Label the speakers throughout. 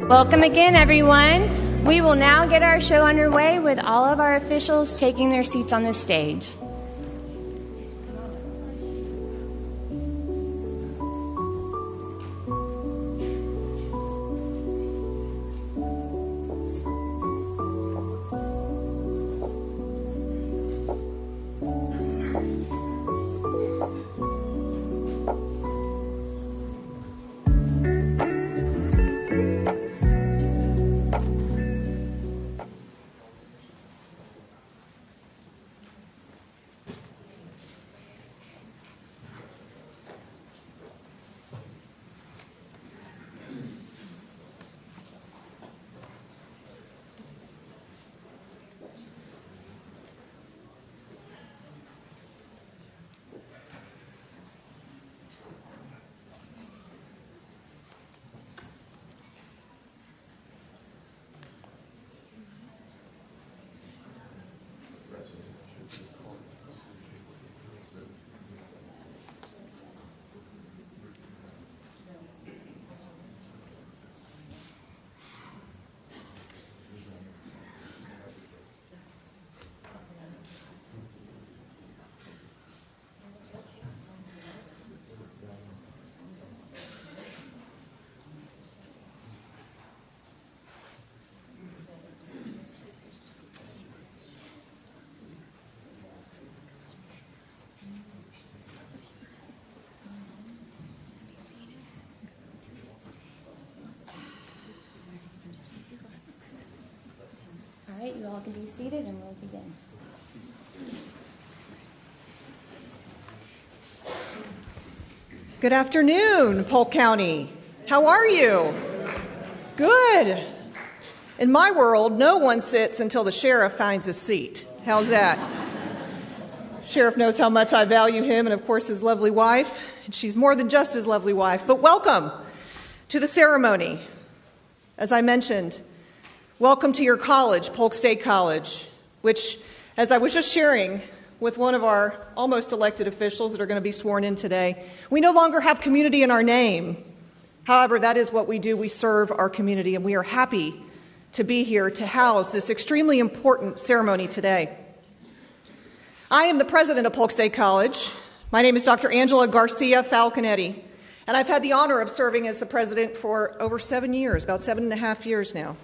Speaker 1: Welcome again, everyone. We will now get our show underway with all of our officials taking their seats on the stage. All right, you all can be seated and we'll begin.
Speaker 2: Good afternoon, Polk County. How are you? Good. In my world, no one sits until the sheriff finds a seat. How's that? Sheriff knows how much I value him and, of course, his lovely wife. And she's more than just his lovely wife. But welcome to the ceremony. As I mentioned, welcome to your college, Polk State College, which, as I was just sharing with one of our almost elected officials that are going to be sworn in today, we no longer have community in our name. However, that is what we do. We serve our community, and we are happy to be here to house this extremely important ceremony today. I am the president of Polk State College. My name is Dr. Angela Garcia Falconetti, and I've had the honor of serving as the president for over 7 years, about 7.5 years now.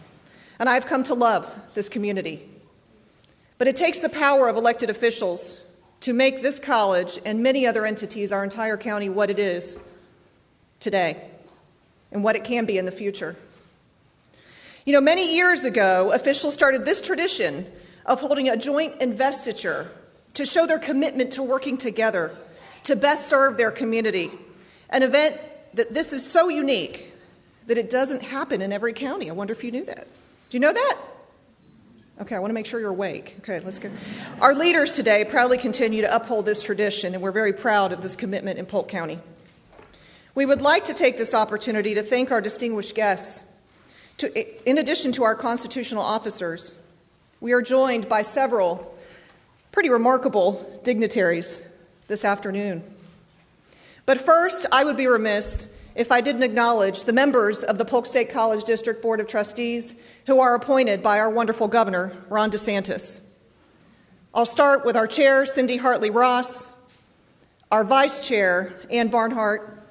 Speaker 2: And I've come to love this community. But it takes the power of elected officials to make this college and many other entities, our entire county, what it is today and what it can be in the future. You know, many years ago, officials started this tradition of holding a joint investiture to show their commitment to working together to best serve their community, an event that this is so unique that it doesn't happen in every county. I wonder if you knew that. Do you know that? Okay, I want to make sure you're awake. Okay, let's go. Our leaders today proudly continue to uphold this tradition, and we're very proud of this commitment in Polk County. We would like to take this opportunity to thank our distinguished guests. In addition to our constitutional officers, we are joined by several pretty remarkable dignitaries this afternoon. But first, I would be remiss if I didn't acknowledge the members of the Polk State College District Board of Trustees who are appointed by our wonderful governor, Ron DeSantis. I'll start with our chair, Cindy Hartley-Ross, our vice chair, Ann Barnhart,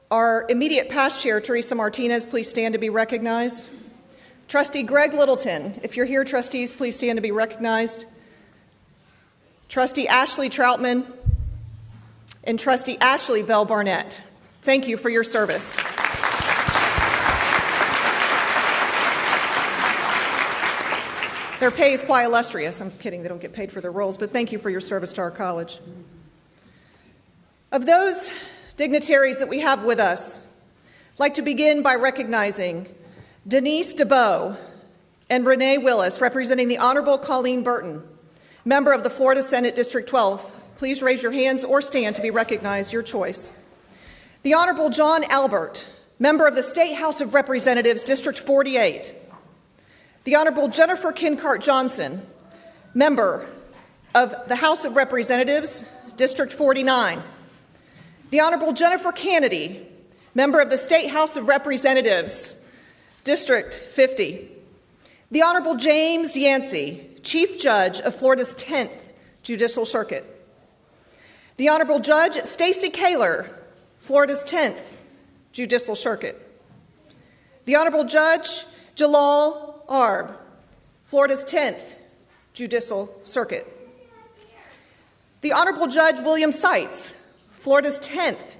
Speaker 2: our immediate past chair, Teresa Martinez, please stand to be recognized. Trustee Greg Littleton, if you're here, trustees, please stand to be recognized. Trustee Ashley Troutman and Trustee Ashley Bell Barnett. Thank you for your service. Their pay is quite illustrious. I'm kidding, they don't get paid for their roles, but thank you for your service to our college. Of those dignitaries that we have with us, I'd like to begin by recognizing Denise DeBow and Renee Willis, representing the Honorable Colleen Burton, member of the Florida Senate District 12. Please raise your hands or stand to be recognized, your choice. The Honorable John Albert, member of the State House of Representatives, District 48. The Honorable Jennifer Kincart Johnson, member of the House of Representatives, District 49. The Honorable Jennifer Kennedy, member of the State House of Representatives, District 50. The Honorable James Yancey, Chief Judge of Florida's 10th Judicial Circuit. The Honorable Judge Stacey Kaler, Florida's 10th Judicial Circuit. The Honorable Judge Jalal Arb, Florida's 10th Judicial Circuit. The Honorable Judge William Seitz, Florida's 10th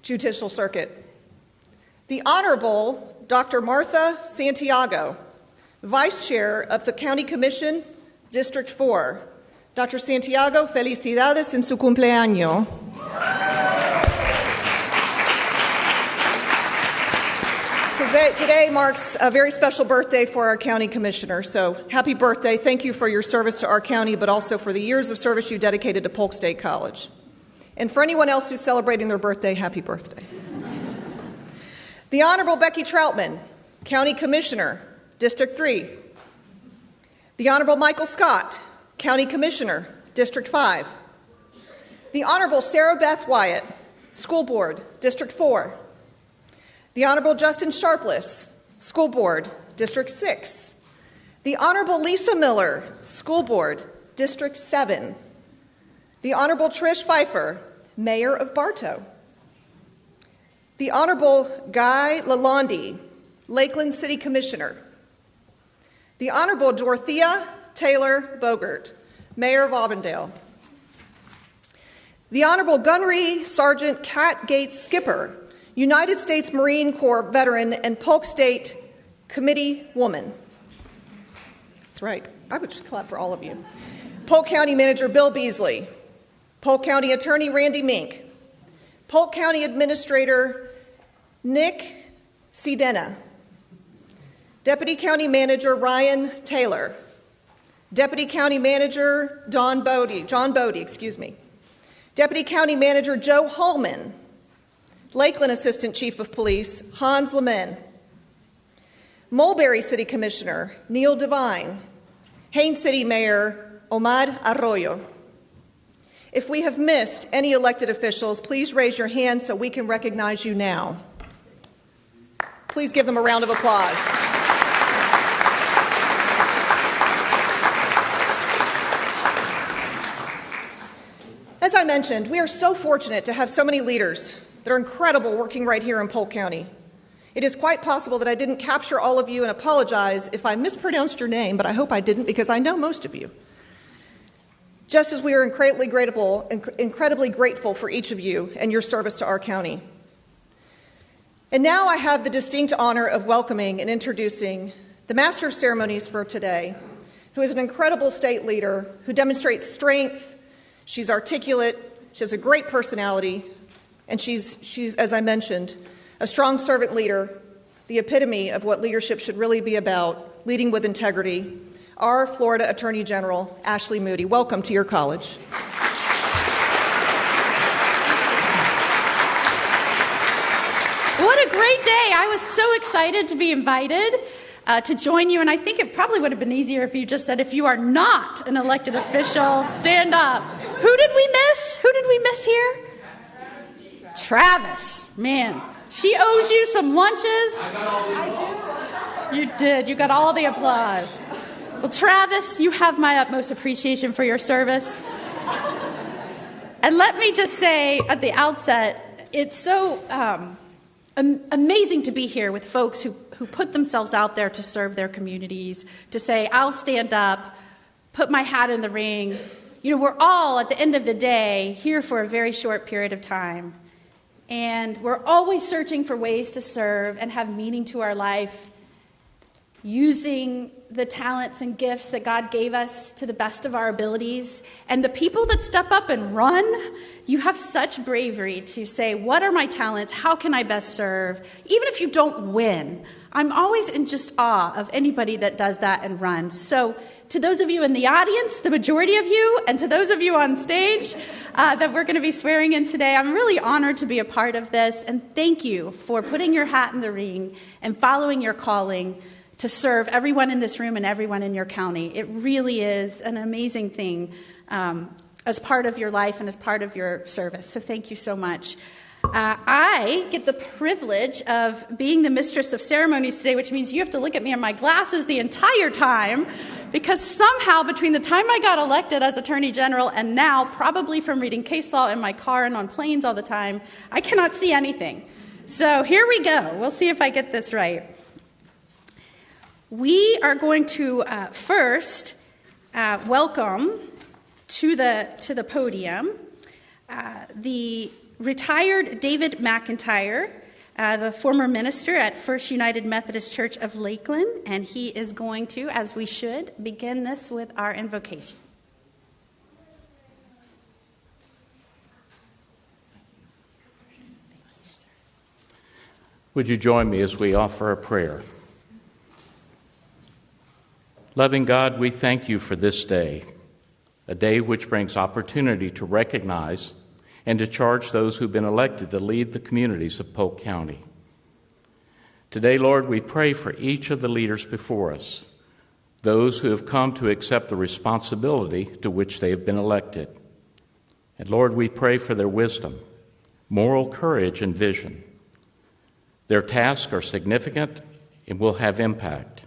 Speaker 2: Judicial Circuit. The Honorable Dr. Martha Santiago, Vice Chair of the County Commission, District 4. Dr. Santiago, felicidades en su cumpleaños. Today marks a very special birthday for our county commissioner, so happy birthday. Thank you for your service to our county, but also for the years of service you dedicated to Polk State College. And for anyone else who's celebrating their birthday, happy birthday. The Honorable Becky Troutman, County Commissioner, District 3. The Honorable Michael Scott, County Commissioner, District 5. The Honorable Sarah Beth Wyatt, School Board, District 4. The Honorable Justin Sharpless, School Board, District 6. The Honorable Lisa Miller, School Board, District 7. The Honorable Trish Pfeiffer, Mayor of Bartow. The Honorable Guy Lalonde, Lakeland City Commissioner. The Honorable Dorothea Taylor Bogert, Mayor of Auburndale. The Honorable Gunnery Sergeant Kat Gates Skipper, United States Marine Corps veteran and Polk State Committee woman. That's right. I would just clap for all of you. Polk County Manager Bill Beasley. Polk County Attorney Randy Mink. Polk County Administrator Nick Sedena. Deputy County Manager Ryan Taylor. Deputy County Manager John Bodie. Deputy County Manager Joe Hallman. Lakeland Assistant Chief of Police Hans Lemen. Mulberry City Commissioner Neil Devine. Haines City Mayor Omar Arroyo. If we have missed any elected officials, please raise your hand so we can recognize you now. Please give them a round of applause. As I mentioned, we are so fortunate to have so many leaders that are incredible working right here in Polk County. It is quite possible that I didn't capture all of you and apologize if I mispronounced your name, but I hope I didn't because I know most of you. Just as we are incredibly grateful for each of you and your service to our county. And now I have the distinct honor of welcoming and introducing the Master of Ceremonies for today, who is an incredible state leader who demonstrates strength. She's articulate, she has a great personality, and she's, as I mentioned, a strong servant leader, the epitome of what leadership should really be about, leading with integrity. Our Florida Attorney General, Ashley Moody. Welcome to your college.
Speaker 3: What a great day. I was so excited to be invited to join you, and I think it probably would have been easier if you just said, if you are not an elected official, stand up. Who did we miss? Who did we miss here? Travis. Man, she owes you some lunches. I do. You did. You got all the applause. Well, Travis, you have my utmost appreciation for your service. And let me just say at the outset, it's so amazing to be here with folks who put themselves out there to serve their communities, to say, I'll stand up, put my hat in the ring. You know, we're all, at the end of the day, here for a very short period of time. And we're always searching for ways to serve and have meaning to our life, using the talents and gifts that God gave us to the best of our abilities. And the people that step up and run, you have such bravery to say, what are my talents? How can I best serve? Even if you don't win, I'm always in just awe of anybody that does that and runs. So to those of you in the audience, the majority of you, and to those of you on stage that we're going to be swearing in today, I'm really honored to be a part of this. And thank you for putting your hat in the ring and following your calling to serve everyone in this room and everyone in your county. It really is an amazing thing as part of your life and as part of your service. So thank you so much. I get the privilege of being the mistress of ceremonies today, which means you have to look at me in my glasses the entire time, because somehow between the time I got elected as Attorney General and now, probably from reading case law in my car and on planes all the time, I cannot see anything. So here we go. We'll see if I get this right. We are going to first welcome to the podium the retired David McIntyre, the former minister at First United Methodist Church of Lakeland, and he is going to, as we should, begin this with our invocation.
Speaker 4: Would you join me as we offer a prayer? Loving God, we thank you for this day, a day which brings opportunity to recognize and to charge those who've been elected to lead the communities of Polk County. Today, Lord, we pray for each of the leaders before us, those who have come to accept the responsibility to which they have been elected. And Lord, we pray for their wisdom, moral courage, and vision. Their tasks are significant and will have impact.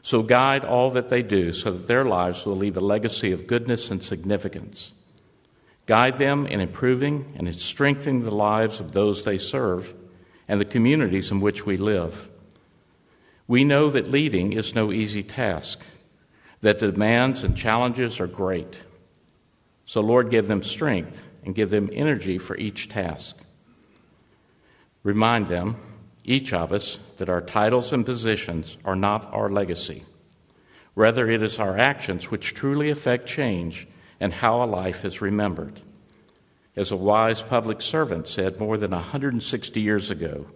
Speaker 4: So guide all that they do so that their lives will leave a legacy of goodness and significance. Guide them in improving and in strengthening the lives of those they serve and the communities in which we live. We know that leading is no easy task, that the demands and challenges are great. So, Lord, give them strength and give them energy for each task. Remind them, each of us, that our titles and positions are not our legacy. Rather, it is our actions which truly affect change and how a life is remembered. As a wise public servant said more than 160 years ago,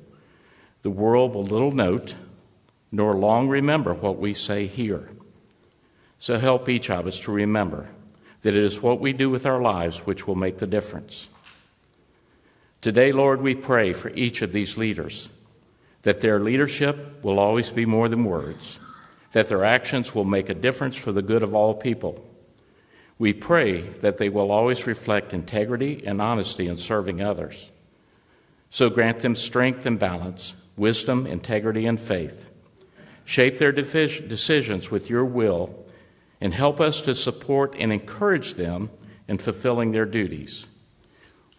Speaker 4: the world will little note nor long remember what we say here. So help each of us to remember that it is what we do with our lives which will make the difference. Today, Lord, we pray for each of these leaders, that their leadership will always be more than words, that their actions will make a difference for the good of all people. We pray that they will always reflect integrity and honesty in serving others. So grant them strength and balance, wisdom, integrity, and faith. Shape their decisions with your will and help us to support and encourage them in fulfilling their duties.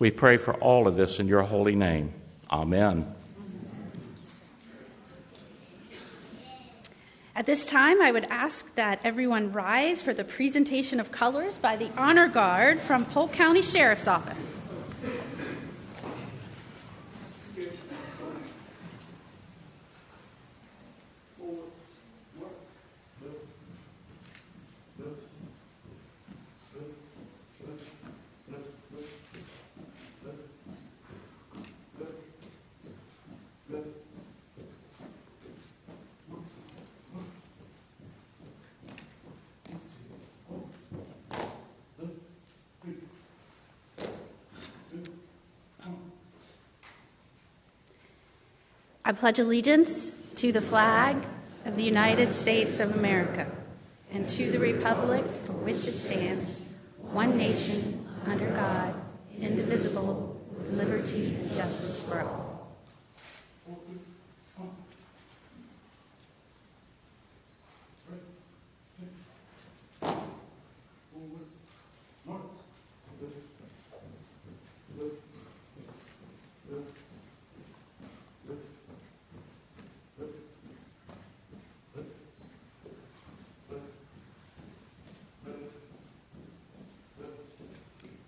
Speaker 4: We pray for all of this in your holy name. Amen.
Speaker 3: At this time, I would ask that everyone rise for the presentation of colors by the Honor Guard from Polk County Sheriff's Office. I pledge allegiance to the flag of the United States of America and to the republic for which it stands, one nation, under God, indivisible, with liberty and justice for all.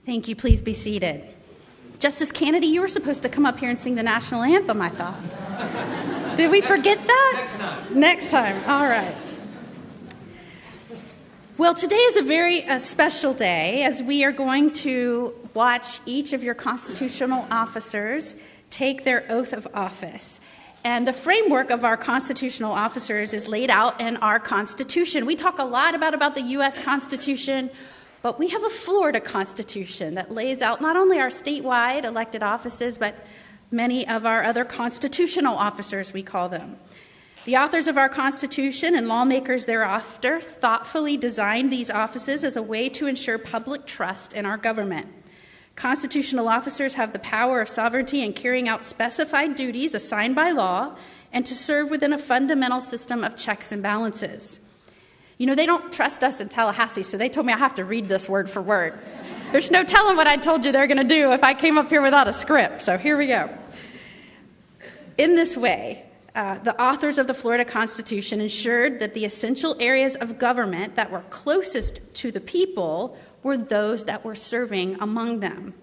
Speaker 3: Thank you. Please be seated. Justice Kennedy, you were supposed to come up here and sing the national anthem, I thought. Did we forget that? Next time. All right. Well, today is a very special day as we are going to watch each of your constitutional officers take their oath of office. And the framework of our constitutional officers is laid out in our Constitution. We talk a lot about the U.S. Constitution, but we have a Florida Constitution that lays out not only our statewide elected offices, but many of our other constitutional officers, we call them. The authors of our Constitution and lawmakers thereafter thoughtfully designed these offices as a way to ensure public trust in our government. Constitutional officers have the power of sovereignty in carrying out specified duties assigned by law and to serve within a fundamental system of checks and balances. You know, they don't trust us in Tallahassee, so they told me I have to read this word for word. There's no telling what I told you they're going to do if I came up here without a script, so here we go. In this way, the authors of the Florida Constitution ensured that the essential areas of government that were closest to the people were those that were serving among them.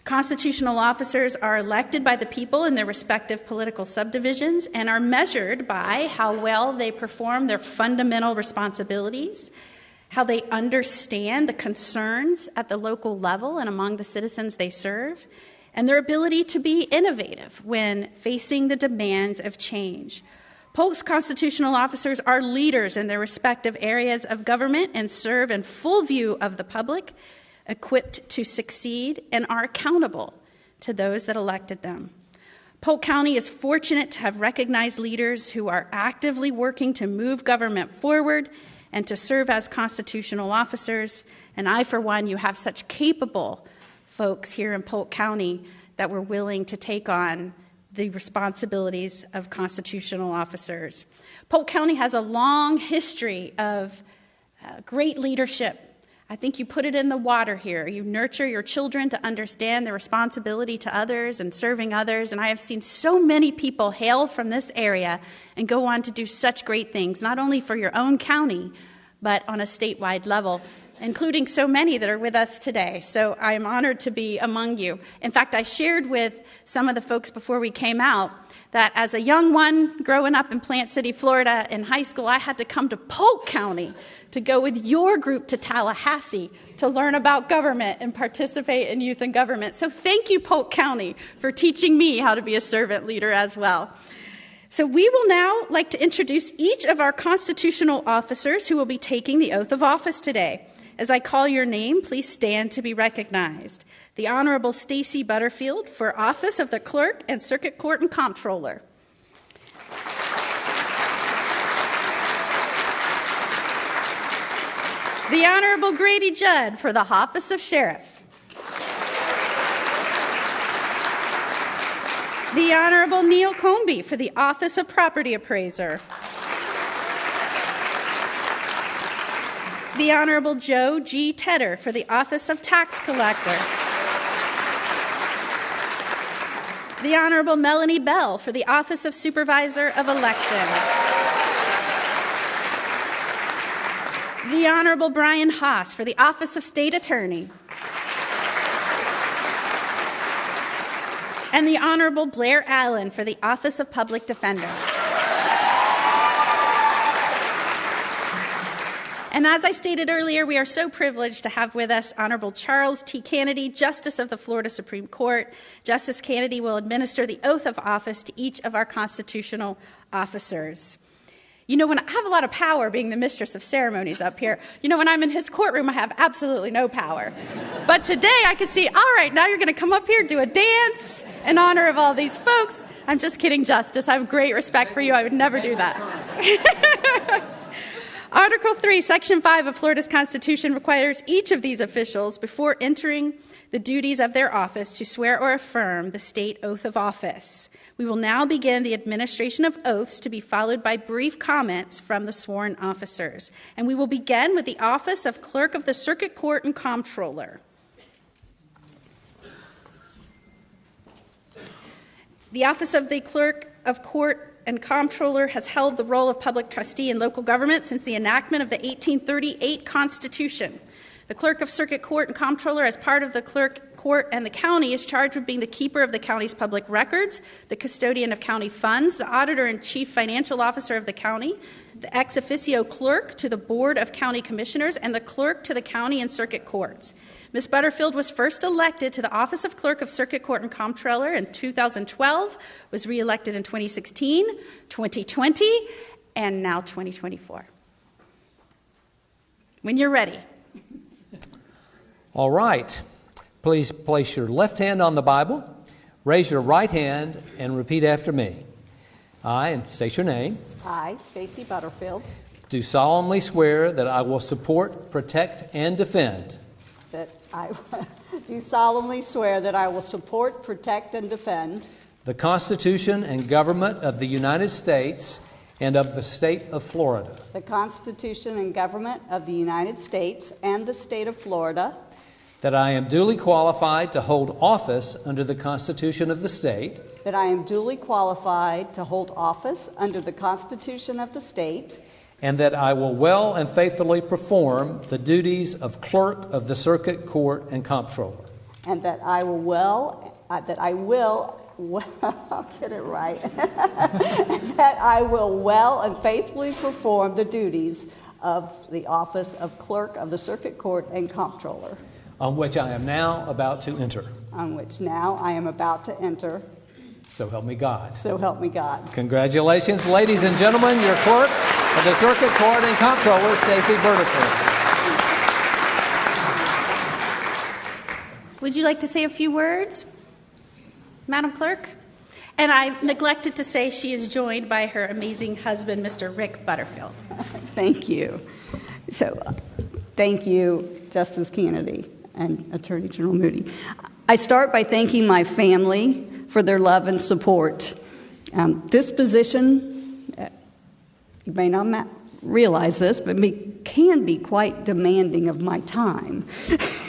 Speaker 3: Constitutional officers are elected by the people in their respective political subdivisions and are measured by how well they perform their fundamental responsibilities, how they understand the concerns at the local level and among the citizens they serve, and their ability to be innovative when facing the demands of change. Polk's constitutional officers are leaders in their respective areas of government and serve in full view of the public, equipped to succeed, and are accountable to those that elected them. Polk County is fortunate to have recognized leaders who are actively working to move government forward and to serve as constitutional officers. And I, for one, you have such capable folks here in Polk County that were willing to take on the responsibilities of constitutional officers. Polk County has a long history of great leadership. I think you put it in the water here. You nurture your children to understand their responsibility to others and serving others. And I have seen so many people hail from this area and go on to do such great things, not only for your own county, but on a statewide level, including so many that are with us today. So I am honored to be among you. In fact, I shared with some of the folks before we came out that as a young one growing up in Plant City, Florida, in high school, I had to come to Polk County to go with your group to Tallahassee to learn about government and participate in youth and government. So thank you, Polk County, for teaching me how to be a servant leader as well. So we will now like to introduce each of our constitutional officers who will be taking the oath of office today. As I call your name, please stand to be recognized. The Honorable Stacy Butterfield for office of the Clerk and Circuit Court and Comptroller. The Honorable Grady Judd for the office of Sheriff. The Honorable Neil Comby for the office of Property Appraiser. The Honorable Joe G. Tedder for the office of Tax Collector. The Honorable Melanie Bell for the office of Supervisor of Elections. The Honorable Brian Haas for the office of State Attorney. And the Honorable Blair Allen for the office of Public Defender. And as I stated earlier, we are so privileged to have with us Honorable Charles T. Kennedy, Justice of the Florida Supreme Court. Justice Kennedy will administer the oath of office to each of our constitutional officers. You know, when I have a lot of power being the mistress of ceremonies up here, you know, when I'm in his courtroom, I have absolutely no power. But today I can see, all right, now you're going to come up here, do a dance in honor of all these folks. I'm just kidding, Justice. I have great respect for you. I would never do that. Article 3, Section 5 of Florida's Constitution requires each of these officials, before entering the duties of their office, to swear or affirm the state oath of office. We will now begin the administration of oaths, to be followed by brief comments from the sworn officers. And we will begin with the office of Clerk of the Circuit Court and Comptroller. The office of the Clerk of Court and Comptroller has held the role of public trustee in local government since the enactment of the 1838 Constitution. The Clerk of Circuit Court and Comptroller, as part of the Clerk Court and the county, is charged with being the keeper of the county's public records, the custodian of county funds, the auditor and chief financial officer of the county, the ex officio clerk to the Board of County Commissioners, and the clerk to the county and circuit courts. Ms. Butterfield was first elected to the office of Clerk of Circuit Court and Comptroller in 2012, was reelected in 2016, 2020, and now 2024. When you're ready.
Speaker 5: All right. Please place your left hand on the Bible, raise your right hand, and repeat after me. I, and state your name.
Speaker 6: I, Stacy Butterfield,
Speaker 5: Do solemnly swear that I will support, protect, and defend
Speaker 6: that I do solemnly swear that I will support, protect, and defend
Speaker 5: the Constitution and government of the United States and of the state of Florida.
Speaker 6: the Constitution and government of the United States and the state of Florida,
Speaker 5: That I am duly qualified to hold office under the Constitution of the state.
Speaker 6: that I am duly qualified to hold office under the Constitution of the state,
Speaker 5: And that I will well and faithfully perform the duties of clerk of the circuit court and comptroller.
Speaker 6: and that I will I'll get it right, that I will well and faithfully perform the duties of the office of clerk of the circuit court and comptroller,
Speaker 5: On which I am now about to enter.
Speaker 6: on which now I am about to enter.
Speaker 5: So help me God.
Speaker 6: So help me God.
Speaker 5: Congratulations, ladies and gentlemen, your clerk of the circuit court and comptroller, Stacey Burdick.
Speaker 3: Would you like to say a few words, Madam Clerk? And I neglected to say she is joined by her amazing husband, Mr. Rick Butterfield.
Speaker 6: Thank you. So, thank you, Justice Kennedy and Attorney General Moody. I start by thanking my family for their love and support. This position, you may not realize this, but can be quite demanding of my time.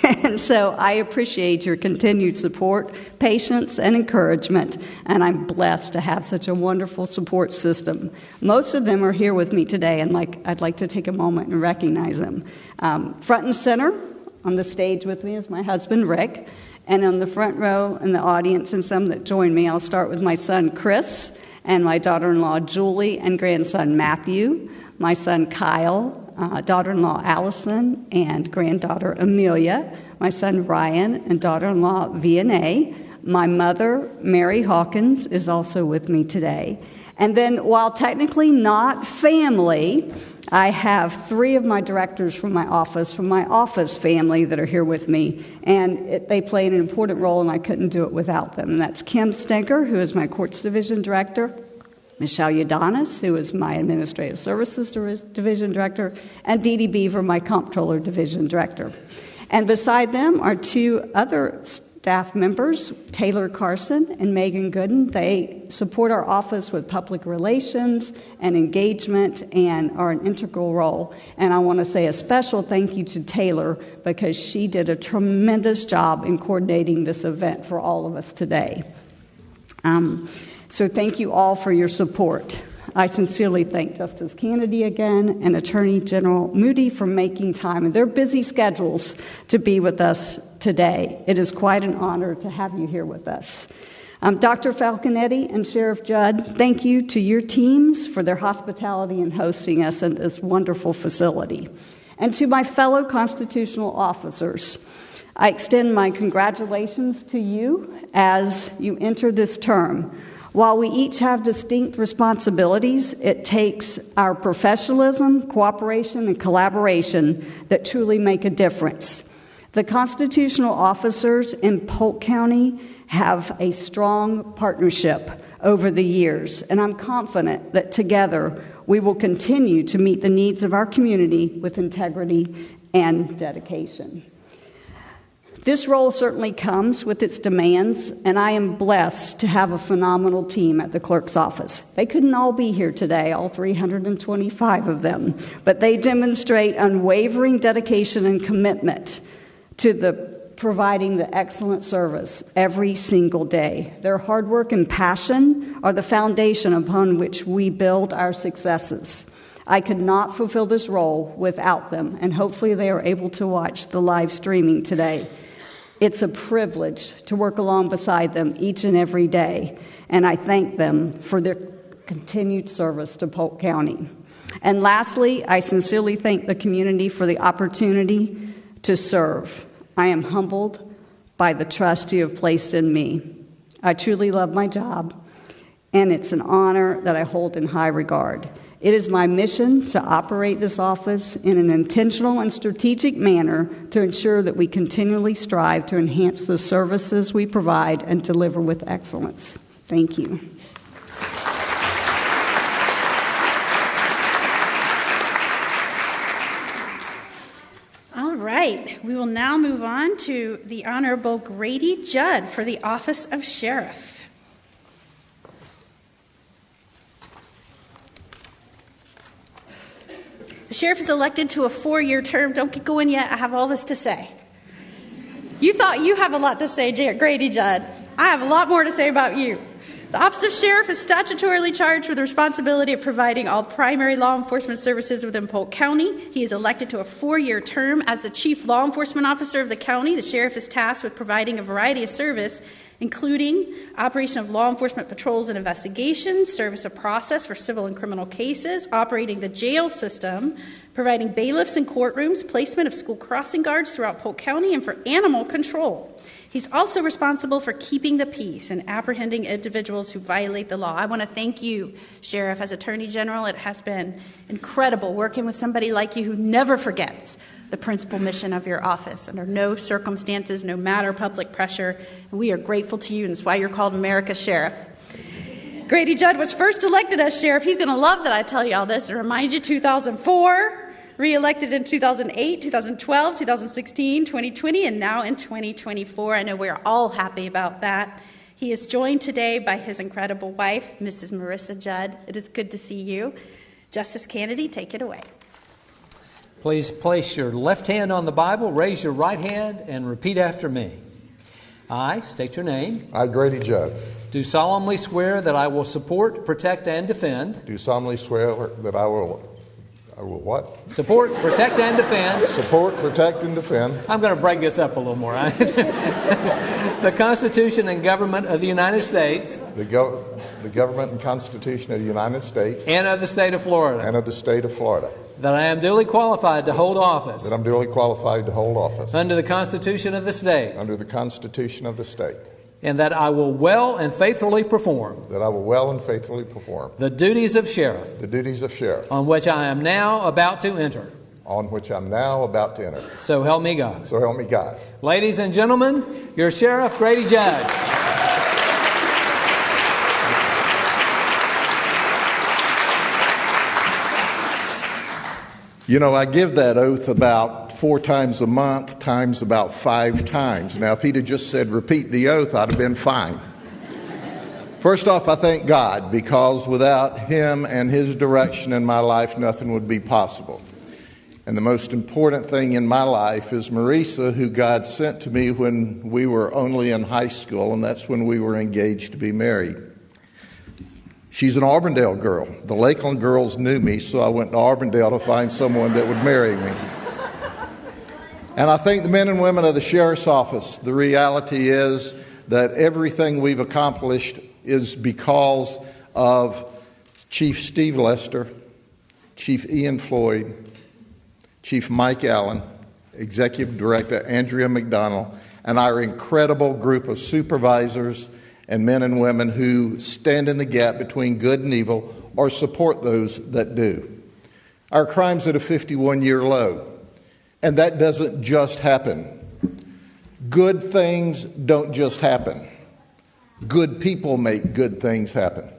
Speaker 6: And so I appreciate your continued support, patience, and encouragement, and I'm blessed to have such a wonderful support system. Most of them are here with me today, and I'd like to take a moment and recognize them. Front and center on the stage with me is my husband, Rick, and on the front row in the audience and some that join me, I'll start with my son, Chris, and my daughter-in-law, Julie, and grandson, Matthew, my son, Kyle, daughter-in-law, Allison, and granddaughter, Amelia, my son, Ryan, and daughter-in-law, Vianney. My mother, Mary Hawkins, is also with me today. And then, while technically not family, I have 3 of my directors from my office family that are here with me, and they played an important role, and I couldn't do it without them. And that's Kim Stinker, who is my Courts Division Director, Michelle Udonis, who is my Administrative Services Division Director, and Dee Dee Beaver, my Comptroller Division Director. And beside them are 2 other staff members, Taylor Carson and Megan Gooden. They support our office with public relations and engagement and are an integral role. And I want to say a special thank you to Taylor because she did a tremendous job in coordinating this event for all of us today. So thank you all for your support. I sincerely thank Justice Kennedy again and Attorney General Moody for making time in their busy schedules to be with us today. It is quite an honor to have you here with us. Dr. Falconetti and Sheriff Judd, thank you to your teams for their hospitality in hosting us in this wonderful facility. And to my fellow constitutional officers, I extend my congratulations to you as you enter this term. While we each have distinct responsibilities, it takes our professionalism, cooperation, and collaboration that truly make a difference. The constitutional officers in Polk County have a strong partnership over the years, and I'm confident that together we will continue to meet the needs of our community with integrity and dedication. This role certainly comes with its demands, and I am blessed to have a phenomenal team at the clerk's office. They couldn't all be here today, all 325 of them, but they demonstrate unwavering dedication and commitment to providing the excellent service every single day. Their hard work and passion are the foundation upon which we build our successes. I could not fulfill this role without them, and hopefully they are able to watch the live streaming today. It's a privilege to work along beside them each and every day, and I thank them for their continued service to Polk County. And lastly, I sincerely thank the community for the opportunity to serve. I am humbled by the trust you have placed in me. I truly love my job, and it's an honor that I hold in high regard. It is my mission to operate this office in an intentional and strategic manner to ensure that we continually strive to enhance the services we provide and deliver with excellence. Thank you.
Speaker 3: All right. we will now move on to the Honorable Grady Judd for the office of Sheriff. The sheriff is elected to a 4-year term. Don't get going yet. I have all this to say. You thought you have a lot to say, Grady Judd. I have a lot more to say about you. The Office of Sheriff is statutorily charged with the responsibility of providing all primary law enforcement services within Polk County. He is elected to a 4-year term. As the chief law enforcement officer of the county, the sheriff is tasked with providing a variety of service, including operation of law enforcement patrols and investigations, service of process for civil and criminal cases, operating the jail system, providing bailiffs and courtrooms, placement of school crossing guards throughout Polk County, and for animal control. He's also responsible for keeping the peace and apprehending individuals who violate the law. I want to thank you, Sheriff, as Attorney General. It has been incredible working with somebody like you who never forgets the principal mission of your office under no circumstances, no matter public pressure. And we are grateful to you, and that's why you're called America's Sheriff. Grady Judd was first elected as sheriff. He's going to love that I tell you all this. And remind you, 2004. Re-elected in 2008, 2012, 2016, 2020, and now in 2024. I know we're all happy about that. He is joined today by his incredible wife, Mrs. Marissa Judd. It is good to see you. Justice Kennedy, take it away.
Speaker 5: Please place your left hand on the Bible, raise your right hand, and repeat after me. I state your name.
Speaker 7: I, Grady Judd.
Speaker 5: Do solemnly swear that I will support, protect, and defend.
Speaker 7: Do solemnly swear that I will what?
Speaker 5: Support, protect, and defend.
Speaker 7: Support, protect, and defend.
Speaker 5: I'm going to break this up a little more. The Constitution and government of the United States.
Speaker 7: The government and Constitution of the United States.
Speaker 5: And of the state of Florida.
Speaker 7: And of the state of Florida.
Speaker 5: That I am duly qualified to hold office.
Speaker 7: That I'm duly qualified to hold office.
Speaker 5: Under the Constitution of the state.
Speaker 7: Under the Constitution of the state.
Speaker 5: And that I will well and faithfully perform.
Speaker 7: That I will well and faithfully perform.
Speaker 5: The duties of sheriff.
Speaker 7: The duties of sheriff.
Speaker 5: On which I am now about to enter.
Speaker 7: On which I'm now about to enter.
Speaker 5: So help me God.
Speaker 7: So help me God.
Speaker 5: Ladies and gentlemen, your Sheriff Grady Judd.
Speaker 7: You know, I give that oath about 4 times a month, times about 5 times. Now, if he'd have just said, repeat the oath, I'd have been fine. First off, I thank God, because without Him and His direction in my life, nothing would be possible. And the most important thing in my life is Marissa, who God sent to me when we were only in high school, and that's when we were engaged to be married. She's an Auburndale girl. The Lakeland girls knew me, so I went to Auburndale to find someone that would marry me. And I thank the men and women of the Sheriff's Office. The reality is that everything we've accomplished is because of Chief Steve Lester, Chief Ian Floyd, Chief Mike Allen, Executive Director Andrea McDonald, and our incredible group of supervisors and men and women who stand in the gap between good and evil or support those that do. Our crime's at a 51-year low. And that doesn't just happen. Good things don't just happen. Good people make good things happen.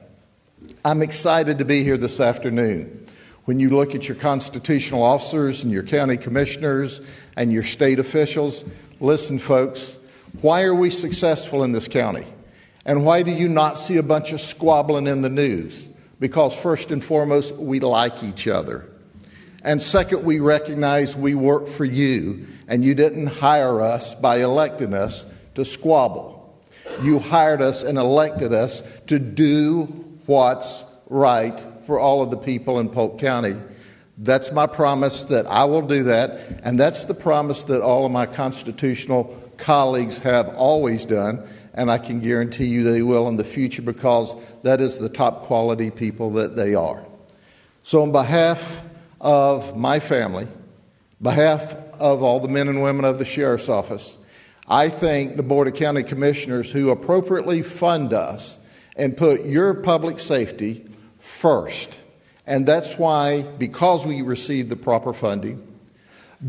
Speaker 7: I'm excited to be here this afternoon. When you look at your constitutional officers and your county commissioners and your state officials, listen, folks, why are we successful in this county? And why do you not see a bunch of squabbling in the news? Because first and foremost, we like each other. And second, we recognize we work for you, and you didn't hire us by electing us to squabble. You hired us and elected us to do what's right for all of the people in Polk County. That's my promise that I will do that, and that's the promise that all of my constitutional colleagues have always done, and I can guarantee you they will in the future, because that is the top quality people that they are. So on behalf of my family, behalf of all the men and women of the Sheriff's Office, I thank the Board of County Commissioners who appropriately fund us and put your public safety first. And that's why, because we received the proper funding,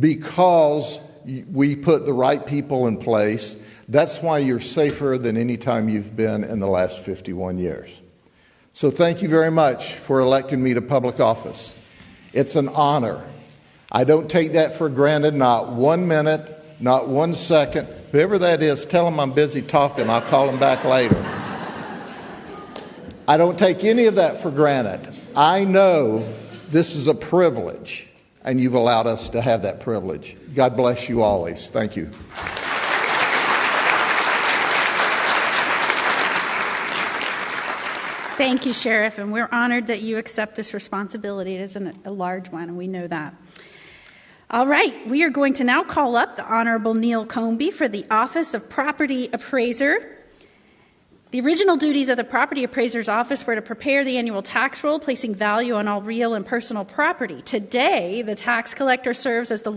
Speaker 7: because we put the right people in place, that's why you're safer than any time you've been in the last 51 years. So thank you very much for electing me to public office. It's an honor. I don't take that for granted, not 1 minute, Not 1 second. Whoever that is, tell them I'm busy talking. I'll call them back later. I don't take any of that for granted. I know this is a privilege, and you've allowed us to have that privilege. God bless you always. Thank you.
Speaker 3: Thank you, Sheriff, and we're honored that you accept this responsibility. It isn't a large one, and we know that. All right, we are going to now call up the Honorable Neil Comby for the Office of Property Appraiser. The original duties of the Property Appraiser's Office were to prepare the annual tax roll, placing value on all real and personal property. Today, the tax collector serves as the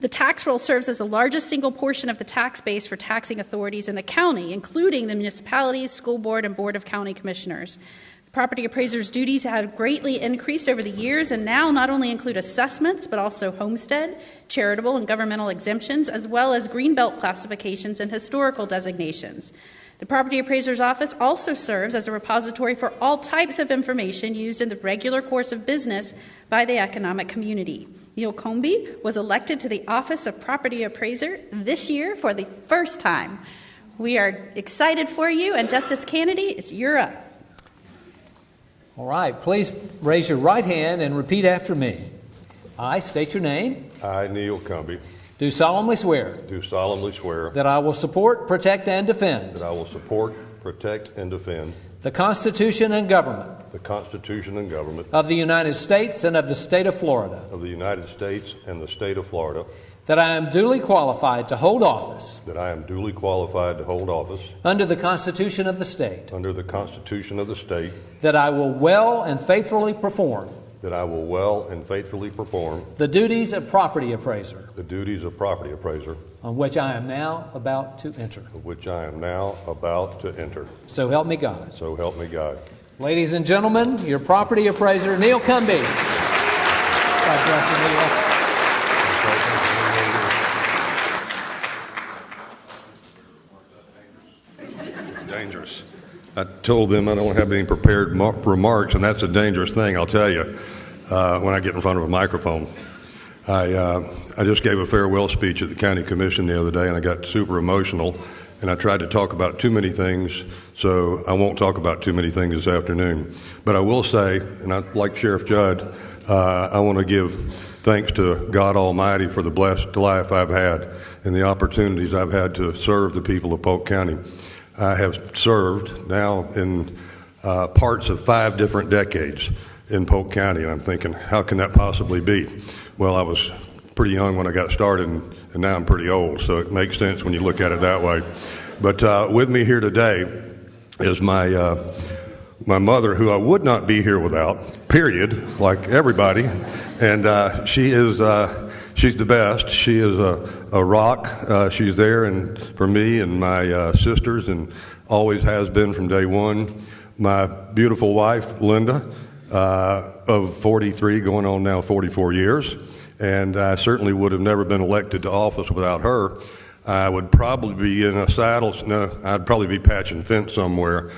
Speaker 3: tax roll serves as the largest single portion of the tax base for taxing authorities in the county, including the municipalities, school board, and board of county commissioners. The property appraiser's duties have greatly increased over the years and now not only include assessments, but also homestead, charitable, and governmental exemptions, as well as greenbelt classifications and historical designations. The Property Appraiser's Office also serves as a repository for all types of information used in the regular course of business by the economic community. Neil Comby was elected to the Office of Property Appraiser this year for the first time. We are excited for you, and Justice Kennedy, you're up.
Speaker 5: All right, please raise your right hand and repeat after me. I state your name.
Speaker 8: I, Neil Comby,
Speaker 5: Do solemnly swear
Speaker 8: do solemnly swear
Speaker 5: that I will support, protect, and defend
Speaker 8: that I will support, protect, and defend
Speaker 5: the Constitution and government
Speaker 8: the Constitution and government
Speaker 5: of the United States and of the state of Florida,
Speaker 8: of the United States and the state of Florida,
Speaker 5: that I am duly qualified to hold office
Speaker 8: that I am duly qualified to hold office
Speaker 5: under the Constitution of the state,
Speaker 8: under the Constitution of the state,
Speaker 5: that I will well and faithfully perform
Speaker 8: that I will well and faithfully perform
Speaker 5: the duties of property appraiser,
Speaker 8: the duties of property appraiser,
Speaker 5: on which I am now about to enter.
Speaker 8: of which I am now about to enter.
Speaker 5: So help me God.
Speaker 8: So help me God.
Speaker 5: Ladies and gentlemen, your property appraiser, Neil Comby. God bless you, Neil.
Speaker 8: Dangerous. I told them I don't have any prepared remarks, and that's a dangerous thing, I'll tell you, when I get in front of a microphone. I just gave a farewell speech at the county commission the other day, and I got super emotional, and I tried to talk about too many things, so I won't talk about too many things this afternoon. But I will say, and I, like Sheriff Judd, I want to give thanks to God Almighty for the blessed life I've had and the opportunities I've had to serve the people of Polk County. I have served now in parts of 5 different decades in Polk County, and I'm thinking, how can that possibly be? Well, I was pretty young when I got started, and now I'm pretty old, so it makes sense when you look at it that way. But with me here today is my mother, who I would not be here without, period, like everybody, and she's the best. She is a rock. She's there and for me and my sisters, and always has been from day one. My beautiful wife, Linda, of 43, going on now 44 years, and I certainly would have never been elected to office without her. I would probably be in a saddle. No, I'd probably be patching fence somewhere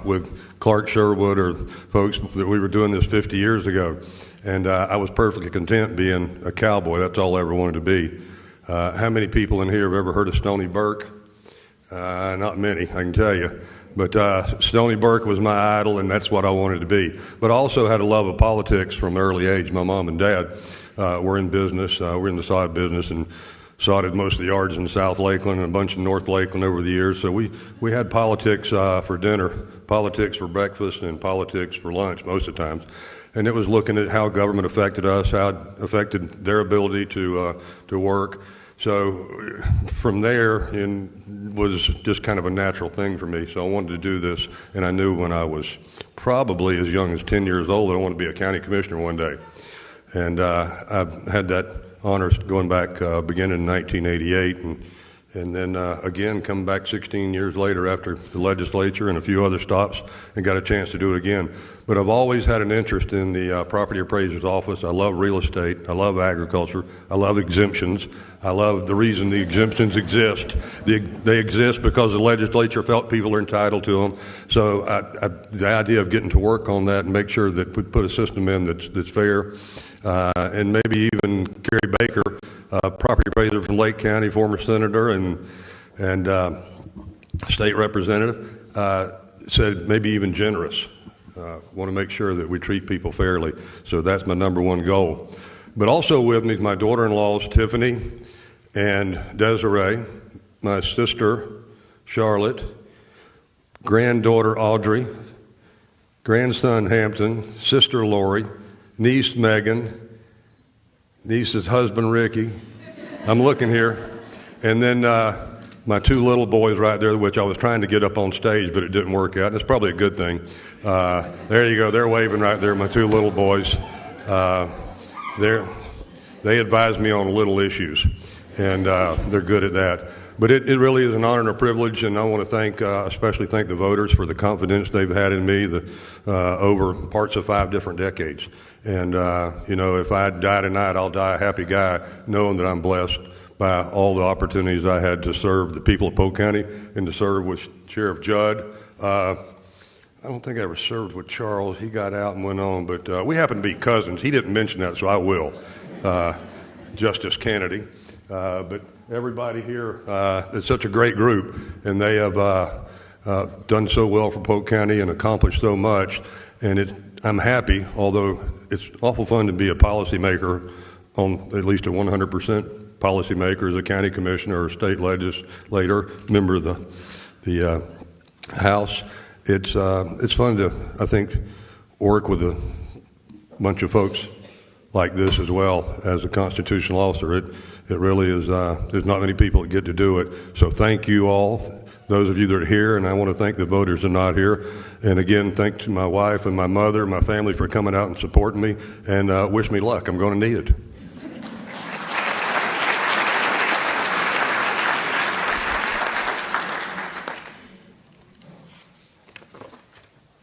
Speaker 8: with Clark Sherwood or folks that we were doing this 50 years ago. And I was perfectly content being a cowboy. That's all I ever wanted to be. How many people in here have ever heard of Stony Burke? Not many, I can tell you. But Stony Burke was my idol, and that's what I wanted to be. But I also had a love of politics from an early age. My mom and dad were in business. We're in the sod business, and sodded most of the yards in South Lakeland and a bunch in North Lakeland over the years. So we had politics for dinner, politics for breakfast, and politics for lunch most of the times. And it was looking at how government affected us, how it affected their ability to work. So from there, it was just kind of a natural thing for me. So I wanted to do this, and I knew when I was probably as young as 10 years old that I wanted to be a county commissioner one day. And I had that honor going back beginning in 1988, and then again coming back 16 years later after the legislature and a few other stops, and got a chance to do it again. But I've always had an interest in the property appraiser's office. I love real estate. I love agriculture. I love exemptions. I love the reason the exemptions exist. They exist because the legislature felt people are entitled to them. So the idea of getting to work on that and make sure that we put a system in that's fair, and maybe even Gary Baker property appraiser from Lake County, former senator and state representative, said maybe even generous. Want to make sure that we treat people fairly. So that's my number one goal. But also with me is my daughter-in-laws, Tiffany and Desiree, my sister, Charlotte, granddaughter, Audrey, grandson, Hampton, sister, Lori, niece, Megan, niece's husband, Ricky. I'm looking here. And then my two little boys right there, which I was trying to get up on stage, but it didn't work out. That's probably a good thing. There you go. They're waving right there, my two little boys. They advise me on little issues, and they're good at that. But it really is an honor and a privilege, and I want to especially thank the voters for the confidence they've had in me over parts of 5 different decades. And, if I die tonight, I'll die a happy guy, knowing that I'm blessed by all the opportunities I had to serve the people of Polk County and to serve with Sheriff Judd. I don't think I ever served with Charles. He got out and went on, but we happen to be cousins. He didn't mention that, so I will. Justice Kennedy. But everybody here, it's such a great group, and they have done so well for Polk County and accomplished so much. And I'm happy, although it's awful fun to be a policymaker, on at least a 100% policymaker as a county commissioner or state legislator, member of the House. It's fun to, I think, work with a bunch of folks like this as well as a constitutional officer. It really is, there's not many people that get to do it. So thank you all, those of you that are here, and I want to thank the voters that are not here. And again, thank to my wife and my mother and my family for coming out and supporting me, and wish me luck. I'm going to need it.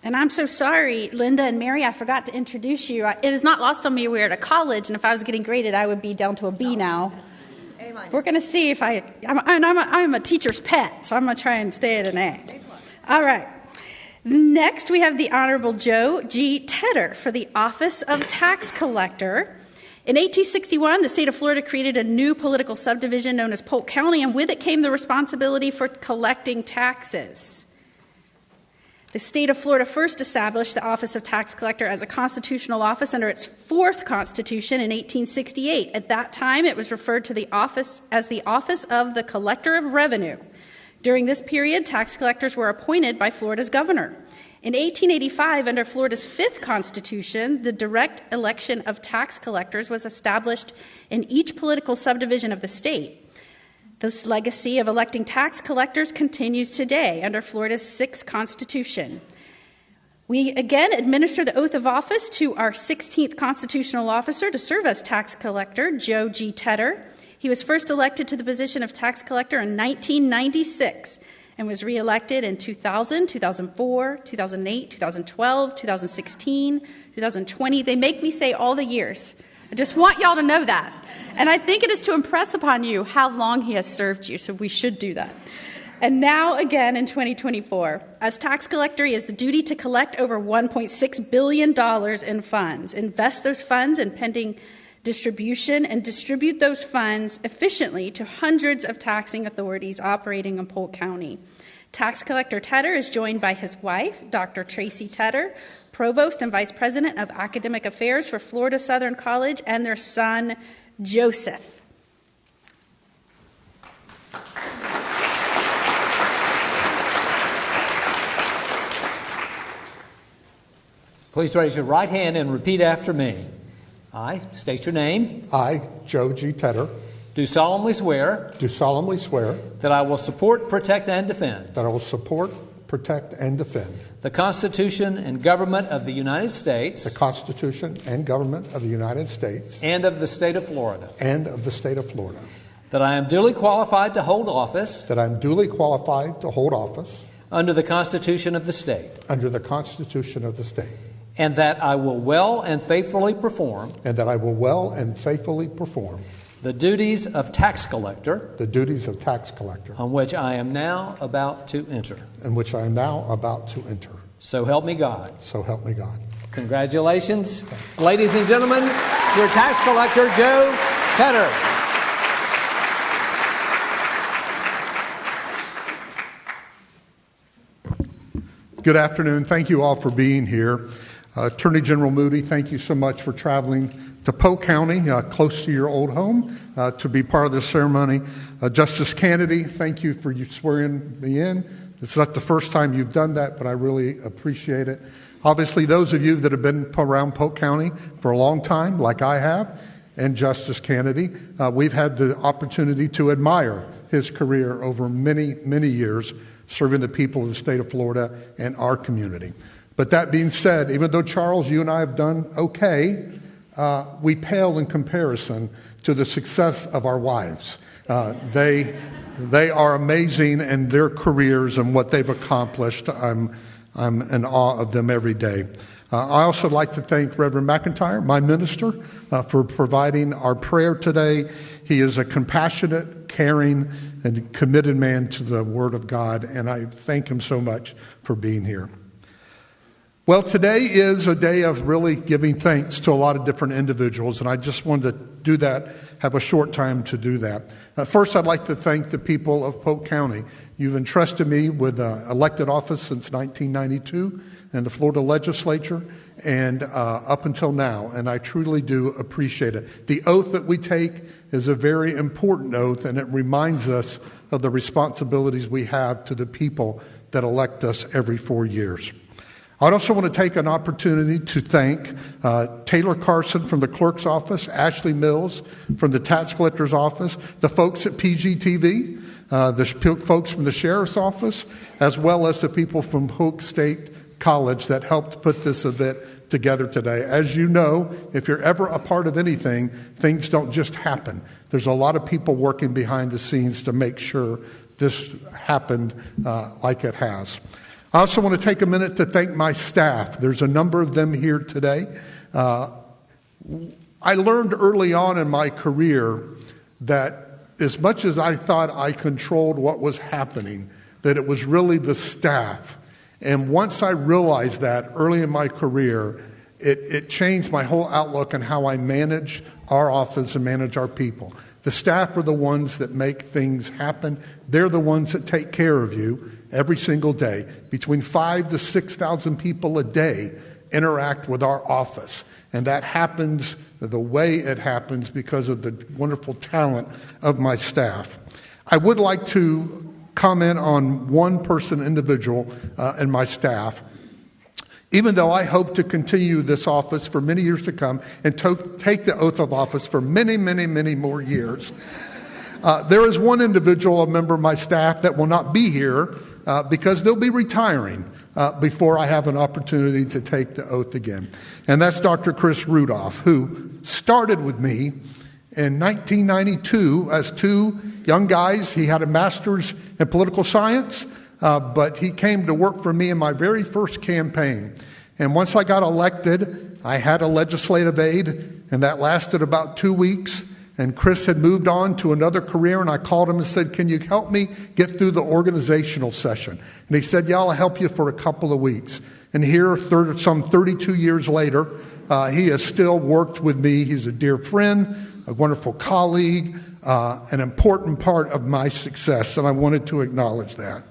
Speaker 3: And I'm so sorry, Linda and Mary, I forgot to introduce you. It is not lost on me we're at a college, and if I was getting graded, I would be down to a B now. We're going to see if I'm a teacher's pet, so I'm going to try and stay at an A. All right. Next, we have the Honorable Joe G. Tedder for the Office of Tax Collector. In 1861, the state of Florida created a new political subdivision known as Polk County, and with it came the responsibility for collecting taxes. The state of Florida first established the Office of Tax Collector as a constitutional office under its 4th Constitution in 1868. At that time, it was referred to the office as the Office of the Collector of Revenue. During this period, tax collectors were appointed by Florida's governor. In 1885, under Florida's 5th Constitution, the direct election of tax collectors was established in each political subdivision of the state. This legacy of electing tax collectors continues today under Florida's 6th Constitution. We again administer the oath of office to our 16th constitutional officer to serve as tax collector, Joe G. Tedder. He was first elected to the position of tax collector in 1996 and was reelected in 2000, 2004, 2008, 2012, 2016, 2020. They make me say all the years. I just want y'all to know that. And I think it is to impress upon you how long he has served you, so we should do that. And now again in 2024, as tax collector, he has the duty to collect over $1.6 billion in funds, invest those funds in pending distribution, and distribute those funds efficiently to hundreds of taxing authorities operating in Polk County. Tax Collector Tedder is joined by his wife, Dr. Tracy Tedder, Provost and Vice President of Academic Affairs for Florida Southern College, and their son, Joseph.
Speaker 5: Please raise your right hand and repeat after me. I state your name.
Speaker 9: I, Joe G. Tedder,
Speaker 5: do solemnly swear
Speaker 9: that
Speaker 5: I will support, protect, and defend the Constitution and government of the United States
Speaker 9: and
Speaker 5: of the state of Florida,
Speaker 9: that
Speaker 5: I am duly qualified to hold office under the Constitution of the state, and that I will well and faithfully perform the duties of tax collector on which I am now about to enter. So help me God. Congratulations. Ladies and gentlemen, your tax collector, Joe Tedder.
Speaker 9: Good afternoon. Thank you all for being here. Attorney General Moody, thank you so much for traveling to Polk County, close to your old home, to be part of this ceremony. Justice Kennedy, thank you for swearing me in. It's not the first time you've done that, but I really appreciate it. Obviously, those of you that have been around Polk County for a long time, like I have, and Justice Kennedy, we've had the opportunity to admire his career over many, many years, serving the people of the state of Florida and our community. But that being said, even though, Charles, you and I have done okay, we pale in comparison to the success of our wives. They are amazing in their careers and what they've accomplished. I'm in awe of them every day. I also like to thank Reverend McIntyre, my minister, for providing our prayer today. He is a compassionate, caring, and committed man to the Word of God, and I thank him so much for being here. Well, today is a day of really giving thanks to a lot of different individuals, and I just wanted to do that, have a short time to do that. First, I'd like to thank the people of Polk County. You've entrusted me with elected office since 1992 in the Florida legislature and up until now, and I truly do appreciate it. The oath that we take is a very important oath, and it reminds us of the responsibilities we have to the people that elect us every 4 years. I'd also want to take an opportunity to thank Taylor Carson from the clerk's office, Ashley Mills from the tax collector's office, the folks at PGTV, the folks from the sheriff's office, as well as the people from Polk State College that helped put this event together today. As you know, if you're ever a part of anything, things don't just happen. There's a lot of people working behind the scenes to make sure this happened like it has. I also want to take a minute to thank my staff. There's a number of them here today. I learned early on in my career that as much as I thought I controlled what was happening, that it was really the staff. And once I realized that early in my career, it changed my whole outlook on how I manage our office and manage our people. The staff are the ones that make things happen. They're the ones that take care of you every single day. Between 5,000 to 6,000 people a day interact with our office. And that happens the way it happens because of the wonderful talent of my staff. I would like to comment on one person individual in my staff. Even though I hope to continue this office for many years to come and take the oath of office for many, many, many more years, there is one individual, a member of my staff, that will not be here because they'll be retiring before I have an opportunity to take the oath again. And that's Dr. Chris Rudolph, who started with me in 1992 as two young guys. He had a master's in political science. But he came to work for me in my very first campaign. And once I got elected, I had a legislative aide, and that lasted about 2 weeks. And Chris had moved on to another career, and I called him and said, "Can you help me get through the organizational session?" And he said, "Yeah, I'll help you for a couple of weeks." And here, some 32 years later, he has still worked with me. He's a dear friend, a wonderful colleague, an important part of my success, and I wanted to acknowledge that.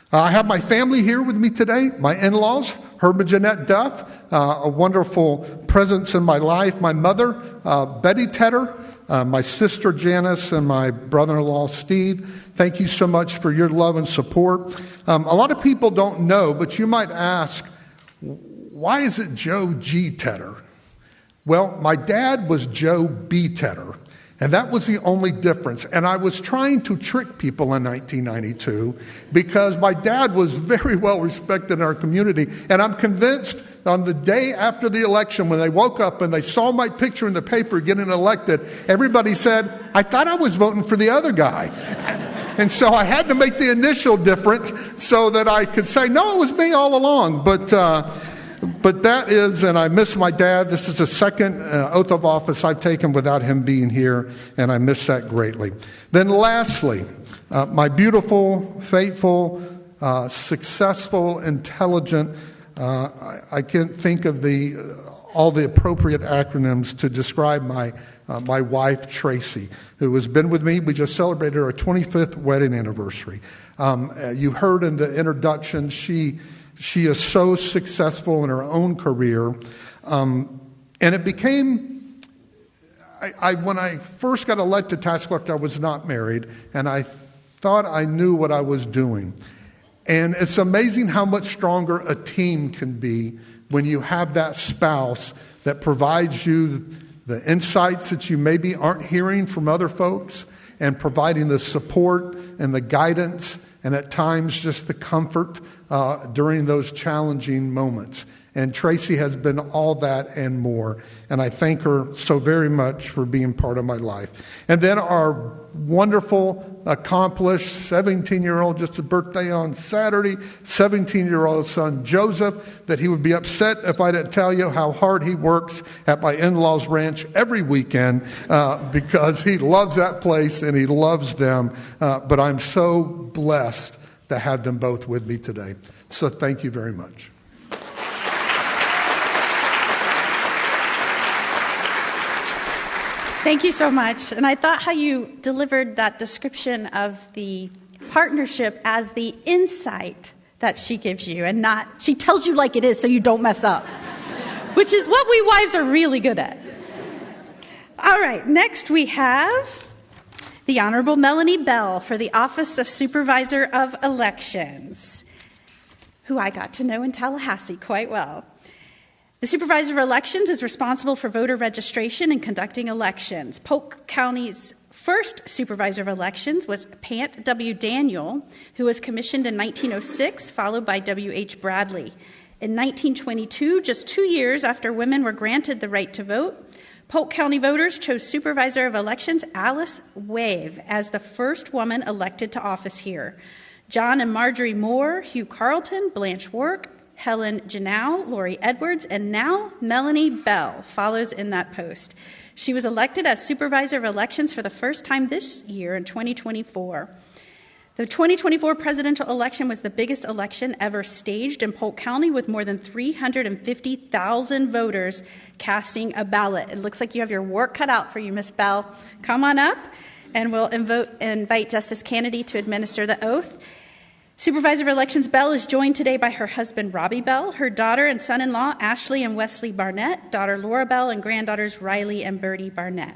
Speaker 9: I have my family here with me today, my in-laws, Herb and Jeanette Duff, a wonderful presence in my life, my mother, Betty Tedder, my sister Janice, and my brother-in-law Steve. Thank you so much for your love and support. A lot of people don't know, but you might ask, why is it Joe G. Tedder? Well, my dad was Joe B. Tedder. And that was the only difference. And I was trying to trick people in 1992 because my dad was very well respected in our community. And I'm convinced on the day after the election, when they woke up and they saw my picture in the paper getting elected, everybody said, "I thought I was voting for the other guy." And so I had to make the initial different so that I could say, "No, it was me all along." But that is, and I miss my dad. This is the second oath of office I've taken without him being here, and I miss that greatly. Then lastly, my beautiful, faithful, successful, intelligent, I can't think of all the appropriate acronyms to describe my wife, Tracy, who has been with me. We just celebrated our 25th wedding anniversary. You heard in the introduction, she She is so successful in her own career. And it became, when I first got elected tax collector, I was not married, and I thought I knew what I was doing. And it's amazing how much stronger a team can be when you have that spouse that provides you the insights that you maybe aren't hearing from other folks, and providing the support and the guidance and at times just the comfort during those challenging moments. And Tracy has been all that and more. And I thank her so very much for being part of my life. And then our wonderful, accomplished 17-year-old, just a birthday on Saturday, 17-year-old son Joseph, that he would be upset if I didn't tell you how hard he works at my in-laws' ranch every weekend because he loves that place and he loves them. But I'm so blessed to have them both with me today. So thank you very much.
Speaker 3: Thank you so much. And I thought how you delivered that description of the partnership as the insight that she gives you, and not, she tells you like it is so you don't mess up, which is what we wives are really good at. All right, next we have the Honorable Melanie Bell for the Office of Supervisor of Elections, who I got to know in Tallahassee quite well. The Supervisor of Elections is responsible for voter registration and conducting elections. Polk County's first Supervisor of Elections was Pant W. Daniel, who was commissioned in 1906, followed by W.H. Bradley. In 1922, just 2 years after women were granted the right to vote, Polk County voters chose Supervisor of Elections Alice Wave as the first woman elected to office here. John and Marjorie Moore, Hugh Carlton, Blanche Work, Helen Janow, Lori Edwards, and now Melanie Bell follows in that post. She was elected as Supervisor of Elections for the first time this year in 2024. The 2024 presidential election was the biggest election ever staged in Polk County, with more than 350,000 voters casting a ballot. It looks like you have your work cut out for you, Miss Bell. Come on up, and we'll invite Justice Kennedy to administer the oath. Supervisor of Elections Bell is joined today by her husband, Robbie Bell, her daughter and son-in-law, Ashley and Wesley Barnett, daughter Laura Bell, and granddaughters Riley and Birdie Barnett.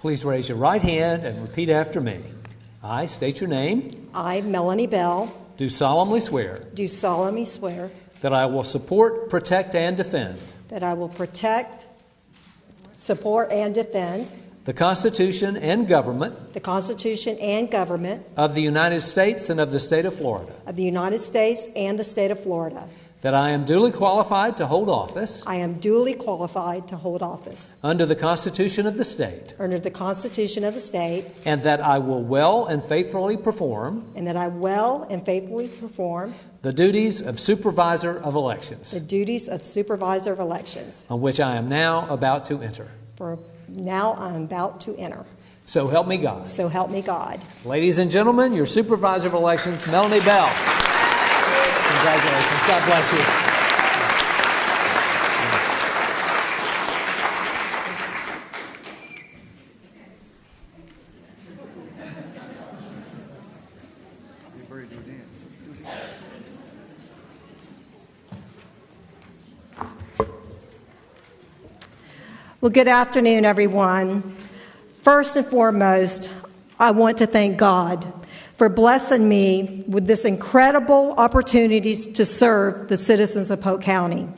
Speaker 5: Please raise your right hand and repeat after me. I state your name.
Speaker 10: I, Melanie Bell,
Speaker 5: Do solemnly swear
Speaker 10: do solemnly swear
Speaker 5: that I will support, protect, and defend
Speaker 10: that I will protect, support, and defend
Speaker 5: the Constitution and government
Speaker 10: the Constitution and government
Speaker 5: of the United States and of the state of Florida,
Speaker 10: of the United States and the state of Florida.
Speaker 5: that I am duly qualified to hold office
Speaker 10: I am duly qualified to hold office
Speaker 5: under the Constitution of the state,
Speaker 10: under the Constitution of the state,
Speaker 5: and that I will well and faithfully perform
Speaker 10: and that I will and faithfully perform
Speaker 5: the duties of Supervisor of Elections,
Speaker 10: the duties of Supervisor of Elections,
Speaker 5: on which I am now about to enter.
Speaker 10: for now I am about to enter.
Speaker 5: So help me God.
Speaker 10: So help me God.
Speaker 5: Ladies and gentlemen, your Supervisor of Elections, Melanie Bell. Congratulations. God bless you.
Speaker 10: Well, good afternoon, everyone. First and foremost, I want to thank God for blessing me with this incredible opportunity to serve the citizens of Polk County.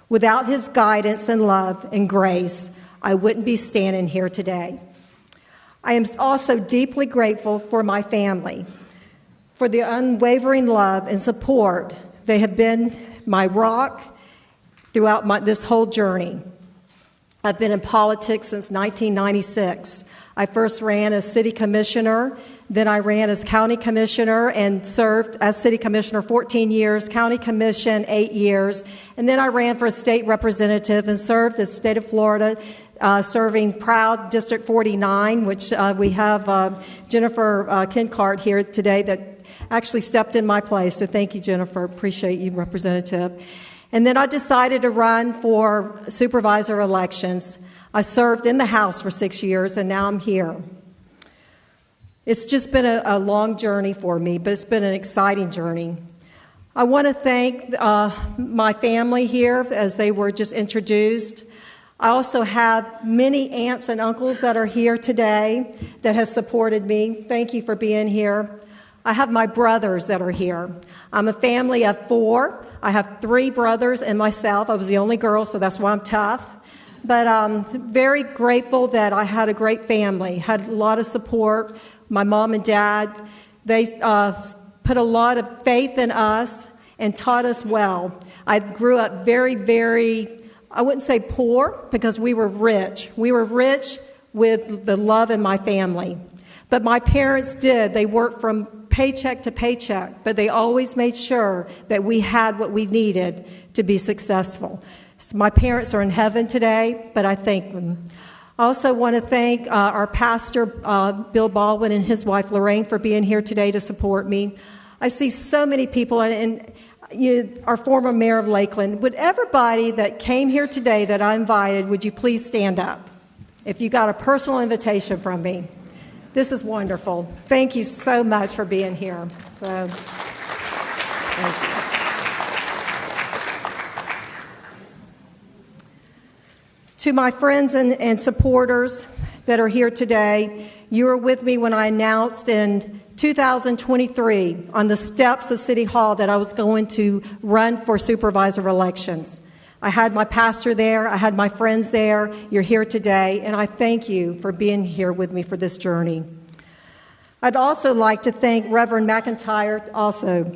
Speaker 10: Without his guidance and love and grace, I wouldn't be standing here today. I am also deeply grateful for my family, for the unwavering love and support. They have been my rock throughout this whole journey. I've been in politics since 1996. I first ran as city commissioner, then I ran as county commissioner and served as city commissioner 14 years, county commission 8 years, and then I ran for a state representative and served as state of Florida, serving proud District 49, which we have Jennifer Kincart here today that actually stepped in my place. So thank you, Jennifer. Appreciate you, Representative. And then I decided to run for supervisor elections. I served in the House for 6 years, and now I'm here. It's just been a long journey for me, but it's been an exciting journey. I want to thank my family here as they were just introduced. I also have many aunts and uncles that are here today that have supported me. Thank you for being here. I have my brothers that are here. I'm a family of 4. I have 3 brothers and myself. I was the only girl, so that's why I'm tough. But I'm very grateful that I had a great family, had a lot of support. My mom and dad, they put a lot of faith in us and taught us well. I grew up very, very, I wouldn't say poor, because we were rich. We were rich with the love in my family. But my parents did. They worked from paycheck to paycheck, but they always made sure that we had what we needed to be successful. So my parents are in heaven today, but I thank them. I also want to thank our pastor, Bill Baldwin, and his wife, Lorraine, for being here today to support me. I see so many people, and our former mayor of Lakeland. Would everybody that came here today that I invited, would you please stand up if you got a personal invitation from me? This is wonderful. Thank you so much for being here. So, thank you. To my friends and supporters that are here today, you were with me when I announced in 2023 on the steps of City Hall that I was going to run for supervisor elections. I had my pastor there. I had my friends there. You're here today, and I thank you for being here with me for this journey. I'd also like to thank Reverend McIntyre also.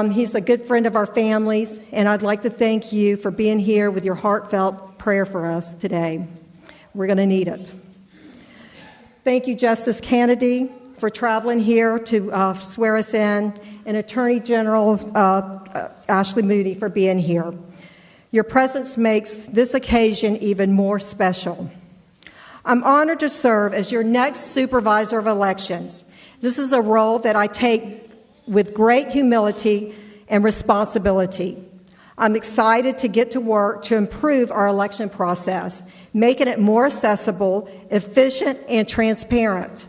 Speaker 10: He's a good friend of our families, and I'd like to thank you for being here with your heartfelt prayer for us today. We're going to need it. Thank you, Justice Kennedy, for traveling here to swear us in, and Attorney General Ashley Moody for being here. Your presence makes this occasion even more special. I'm honored to serve as your next supervisor of elections. This is a role that I take with great humility and responsibility. I'm excited to get to work to improve our election process, making it more accessible, efficient, and transparent.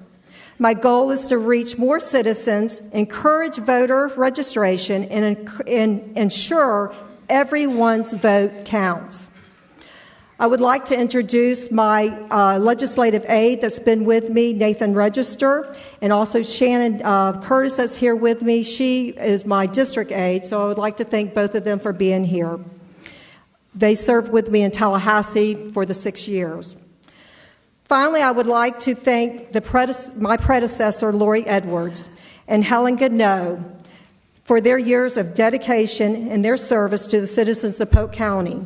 Speaker 10: My goal is to reach more citizens, encourage voter registration, and ensure everyone's vote counts. I would like to introduce my legislative aide that's been with me, Nathan Register, and also Shannon Curtis that's here with me. She is my district aide, so I would like to thank both of them for being here. They served with me in Tallahassee for the 6 years. Finally, I would like to thank my predecessor, Lori Edwards, and Helen Godneau for their years of dedication and their service to the citizens of Polk County.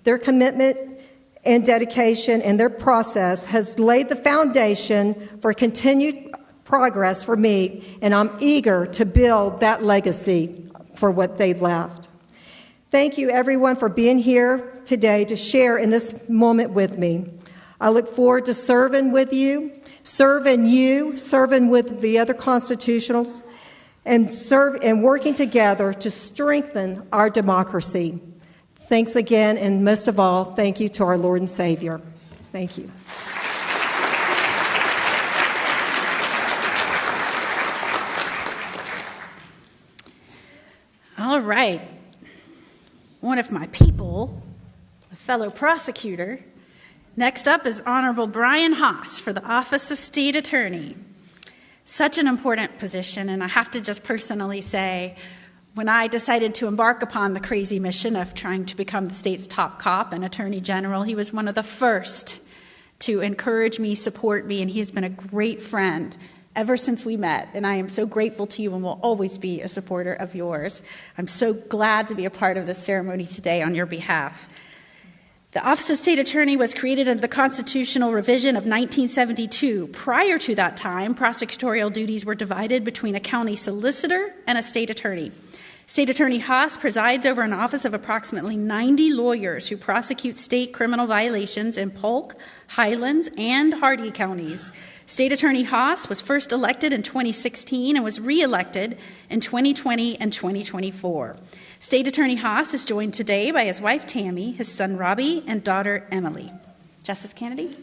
Speaker 10: Their commitment and dedication and their process has laid the foundation for continued progress for me, and I'm eager to build that legacy for what they left. Thank you, everyone, for being here today to share in this moment with me. I look forward to serving with you, serving with the other constitutionals, and working together to strengthen our democracy. Thanks again, and most of all, thank you to our Lord and Savior. Thank you.
Speaker 3: All right. One of my people, a fellow prosecutor. Next up is Honorable Brian Haas for the Office of State Attorney. Such an important position, and I have to just personally say, when I decided to embark upon the crazy mission of trying to become the state's top cop and attorney general, he was one of the first to encourage me, support me, and he has been a great friend ever since we met, and I am so grateful to you and will always be a supporter of yours. I'm so glad to be a part of this ceremony today on your behalf. The Office of State Attorney was created under the constitutional revision of 1972. Prior to that time, prosecutorial duties were divided between a county solicitor and a state attorney. State Attorney Haas presides over an office of approximately 90 lawyers who prosecute state criminal violations in Polk, Highlands, and Hardee counties. State Attorney Haas was first elected in 2016 and was re-elected in 2020 and 2024. State Attorney Haas is joined today by his wife Tammy, his son Robbie, and daughter Emily. Justice Kennedy.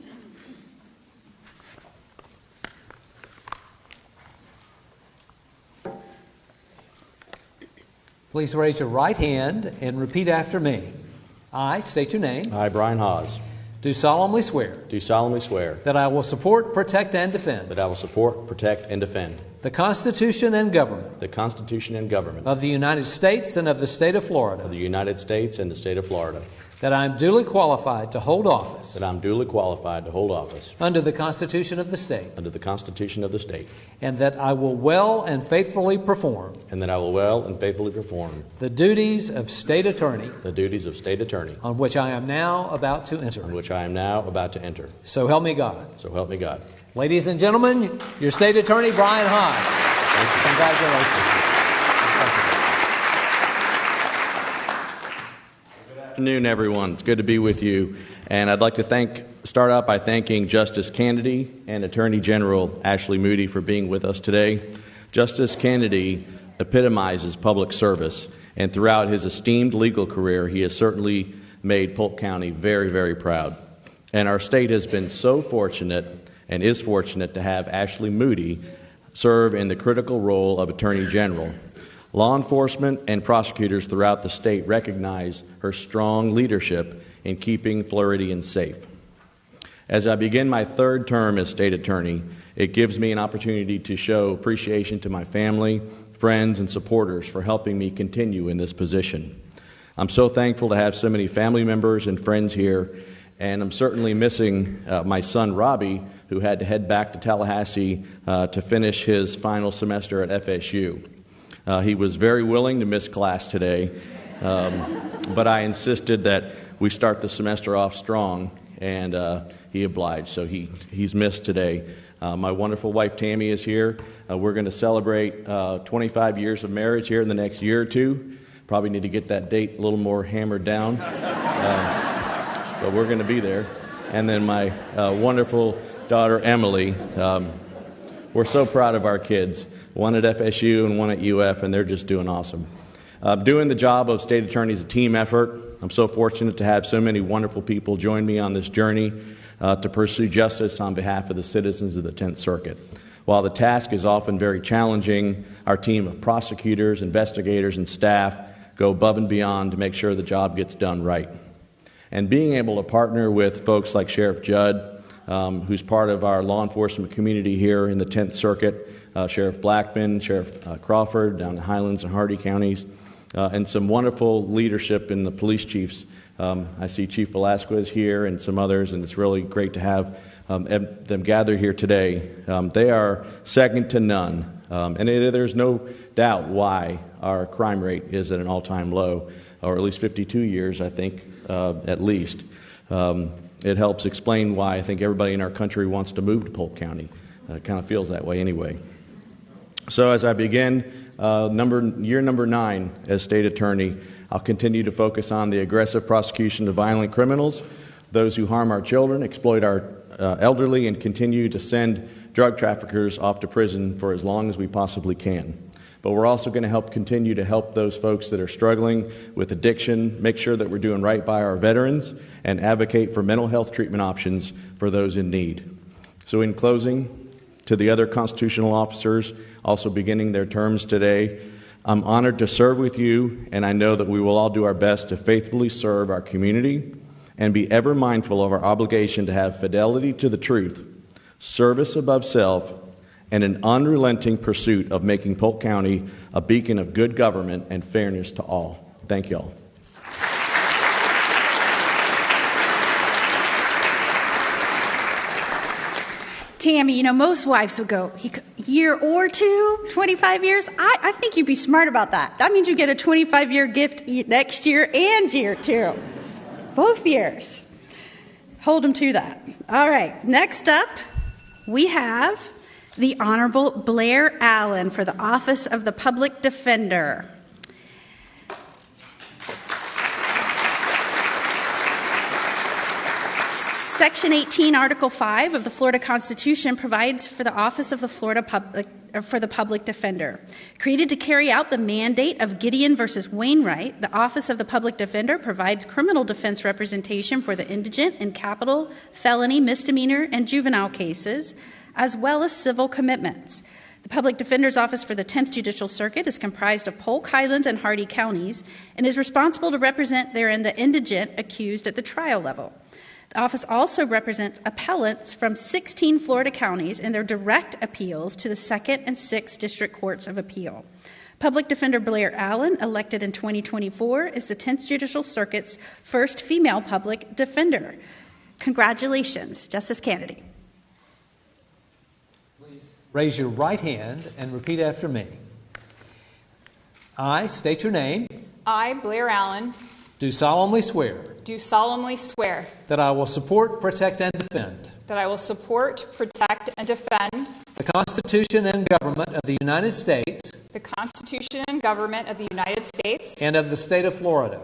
Speaker 5: Please raise your right hand and repeat after me. I state your name.
Speaker 11: I, Brian Haas,
Speaker 5: do solemnly swear
Speaker 11: that
Speaker 5: I will support, protect, and defend
Speaker 11: I will support, protect, and defend
Speaker 5: the Constitution and government
Speaker 11: the Constitution and government
Speaker 5: of the United States and of the state of Florida,
Speaker 11: of the United States and the state of Florida,
Speaker 5: that I am duly qualified to hold office under the Constitution of the state,
Speaker 11: and
Speaker 5: that I will well and faithfully perform the duties of state attorney on which I am now about to enter. So help me God. Ladies and gentlemen, your state attorney, Brian Haas.
Speaker 11: Congratulations. Good afternoon, everyone. It's good to be with you. And I'd like to start out by thanking Justice Kennedy and Attorney General Ashley Moody for being with us today. Justice Kennedy epitomizes public service, and throughout his esteemed legal career, he has certainly made Polk County very, very proud. And our state has been so fortunate and is fortunate to have Ashley Moody serve in the critical role of Attorney General. Law enforcement and prosecutors throughout the state recognize her strong leadership in keeping Floridians safe. As I begin my third term as state attorney, it gives me an opportunity to show appreciation to my family, friends, and supporters for helping me continue in this position. I'm so thankful to have so many family members and friends here, and I'm certainly missing my son Robbie, who had to head back to Tallahassee to finish his final semester at FSU. He was very willing to miss class today, but I insisted that we start the semester off strong, and he obliged, so he's missed today. My wonderful wife Tammy is here. We're going to celebrate 25 years of marriage here in the next year or two. Probably need to get that date a little more hammered down, but we're going to be there. And then my wonderful daughter Emily. We're so proud of our kids, one at FSU and one at UF, and they're just doing awesome. Doing the job of state attorney is a team effort. I'm so fortunate to have so many wonderful people join me on this journey to pursue justice on behalf of the citizens of the 10th Circuit. While the task is often very challenging, our team of prosecutors, investigators, and staff go above and beyond to make sure the job gets done right. And being able to partner with folks like Sheriff Judd, who's part of our law enforcement community here in the 10th Circuit, Sheriff Blackman, Sheriff Crawford down in Highlands and Hardee counties, and some wonderful leadership in the police chiefs. I see Chief Velasquez here and some others, and it's really great to have them gather here today. They are second to none, and there's no doubt why our crime rate is at an all-time low, or at least 52 years, I think, at least. It helps explain why I think everybody in our country wants to move to Polk County. It kind of feels that way anyway. So as I begin year number 9 as state attorney, I'll continue to focus on the aggressive prosecution of violent criminals, those who harm our children, exploit our elderly, and continue to send drug traffickers off to prison for as long as we possibly can. But we're also going to continue to help those folks that are struggling with addiction, make sure that we're doing right by our veterans, and advocate for mental health treatment options for those in need. So in closing, to the other constitutional officers also beginning their terms today, I'm honored to serve with you, and I know that we will all do our best to faithfully serve our community and be ever mindful of our obligation to have fidelity to the truth, service above self, and an unrelenting pursuit of making Polk County a beacon of good government and fairness to all. Thank you all.
Speaker 3: Tammy, most wives would go, year or two, 25 years? I think you'd be smart about that. That means you get a 25-year gift next year and year 2. both years. Hold them to that. All right, next up, we have the Honorable Blair Allen for the Office of the Public Defender. Section 18, Article 5 of the Florida Constitution provides for the Office of the Public Defender. Created to carry out the mandate of Gideon versus Wainwright, the Office of the Public Defender provides criminal defense representation for the indigent in capital, felony, misdemeanor, and juvenile cases, as well as civil commitments. The Public Defender's Office for the 10th Judicial Circuit is comprised of Polk, Highlands, and Hardy counties and is responsible to represent therein the indigent accused at the trial level. The office also represents appellants from 16 Florida counties in their direct appeals to the 2nd and 6th District Courts of Appeal. Public Defender Blair Allen, elected in 2024, is the 10th Judicial Circuit's first female public defender. Congratulations, Justice Kennedy.
Speaker 5: Please raise your right hand and repeat after me. I state your name.
Speaker 12: I, Blair Allen,
Speaker 5: do solemnly swear
Speaker 12: that
Speaker 5: I will support, protect, and defend the Constitution and government of the United States and of the state of Florida,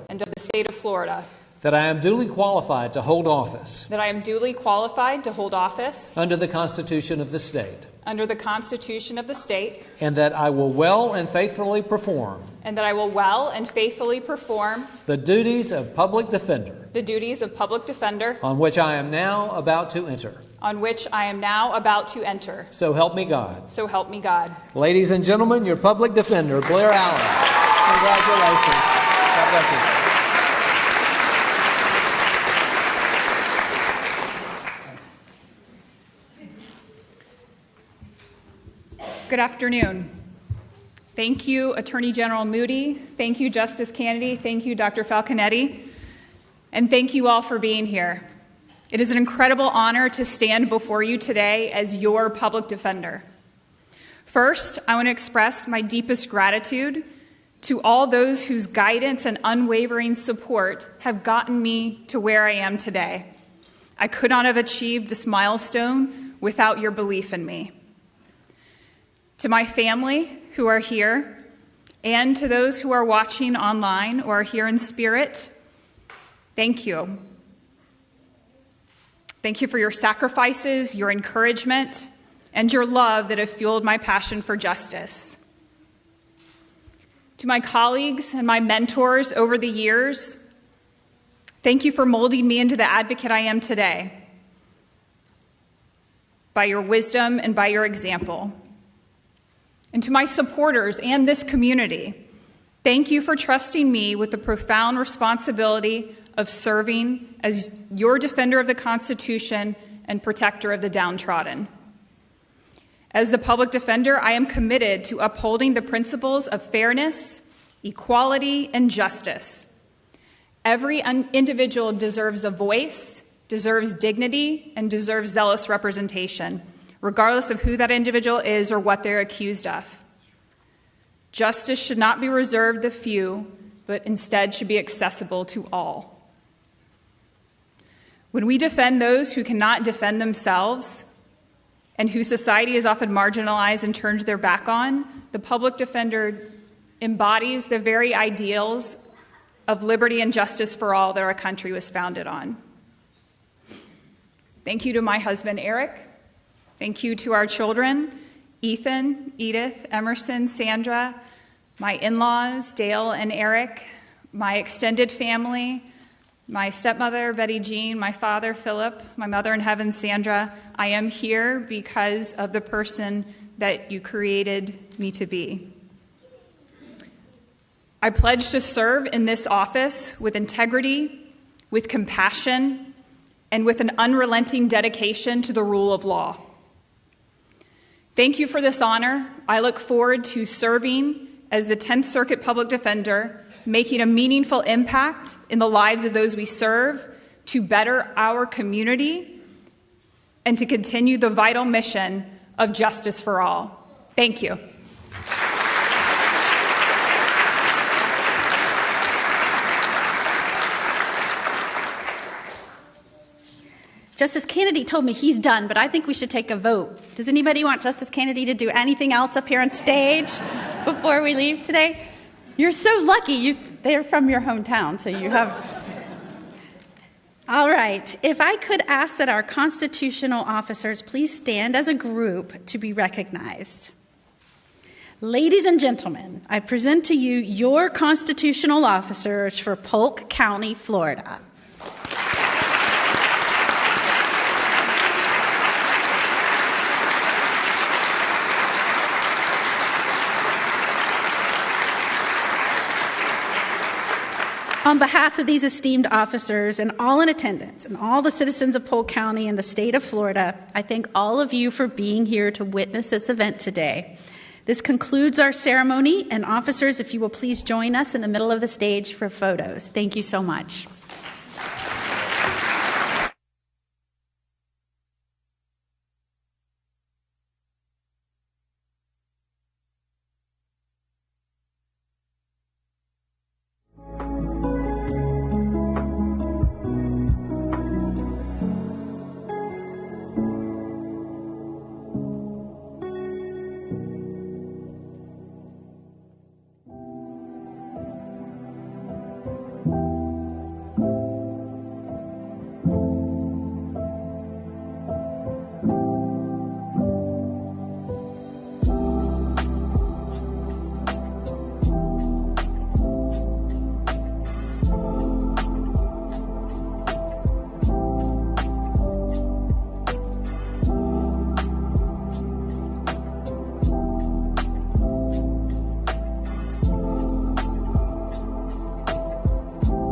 Speaker 5: that I am duly qualified to hold office under the Constitution of the state, and that I will well and faithfully perform the duties of public defender on which I am now about to enter. So help me God. Ladies and gentlemen, your public defender, Blair Allen. Congratulations. God bless you.
Speaker 12: Good afternoon. Thank you, Attorney General Moody. Thank you, Justice Kennedy. Thank you, Dr. Falconetti. And thank you all for being here. It is an incredible honor to stand before you today as your public defender. First, I want to express my deepest gratitude to all those whose guidance and unwavering support have gotten me to where I am today. I could not have achieved this milestone without your belief in me. To my family who are here, and to those who are watching online or are here in spirit, thank you. Thank you for your sacrifices, your encouragement, and your love that have fueled my passion for justice. To my colleagues and my mentors over the years, thank you for molding me into the advocate I am today, by your wisdom and by your example. And to my supporters and this community, thank you for trusting me with the profound responsibility of serving as your defender of the Constitution and protector of the downtrodden. As the public defender, I am committed to upholding the principles of fairness, equality, and justice. Every individual deserves a voice, deserves dignity, and deserves zealous representation, regardless of who that individual is or what they're accused of. Justice should not be reserved the few, but instead should be accessible to all. When we defend those who cannot defend themselves and who society has often marginalized and turned their back on, the public defender embodies the very ideals of liberty and justice for all that our country was founded on. Thank you to my husband, Eric. Thank you to our children, Ethan, Edith, Emerson, Sandra, my in-laws, Dale and Eric, my extended family, my stepmother, Betty Jean, my father, Philip, my mother in heaven, Sandra. I am here because of the person that you created me to be. I pledge to serve in this office with integrity, with compassion, and with an unrelenting dedication to the rule of law. Thank you for this honor. I look forward to serving as the 10th Circuit Public Defender, making a meaningful impact in the lives of those we serve to better our community and to continue the vital mission of justice for all. Thank you.
Speaker 3: Justice Kennedy told me he's done, but I think we should take a vote. Does anybody want Justice Kennedy to do anything else up here on stage before we leave today? You're so lucky. They're from your hometown, so you have... All right. If I could ask that our constitutional officers please stand as a group to be recognized. Ladies and gentlemen, I present to you your constitutional officers for Polk County, Florida. On behalf of these esteemed officers and all in attendance and all the citizens of Polk County and the state of Florida, I thank all of you for being here to witness this event today. This concludes our ceremony, and officers, if you will please join us in the middle of the stage for photos. Thank you so much.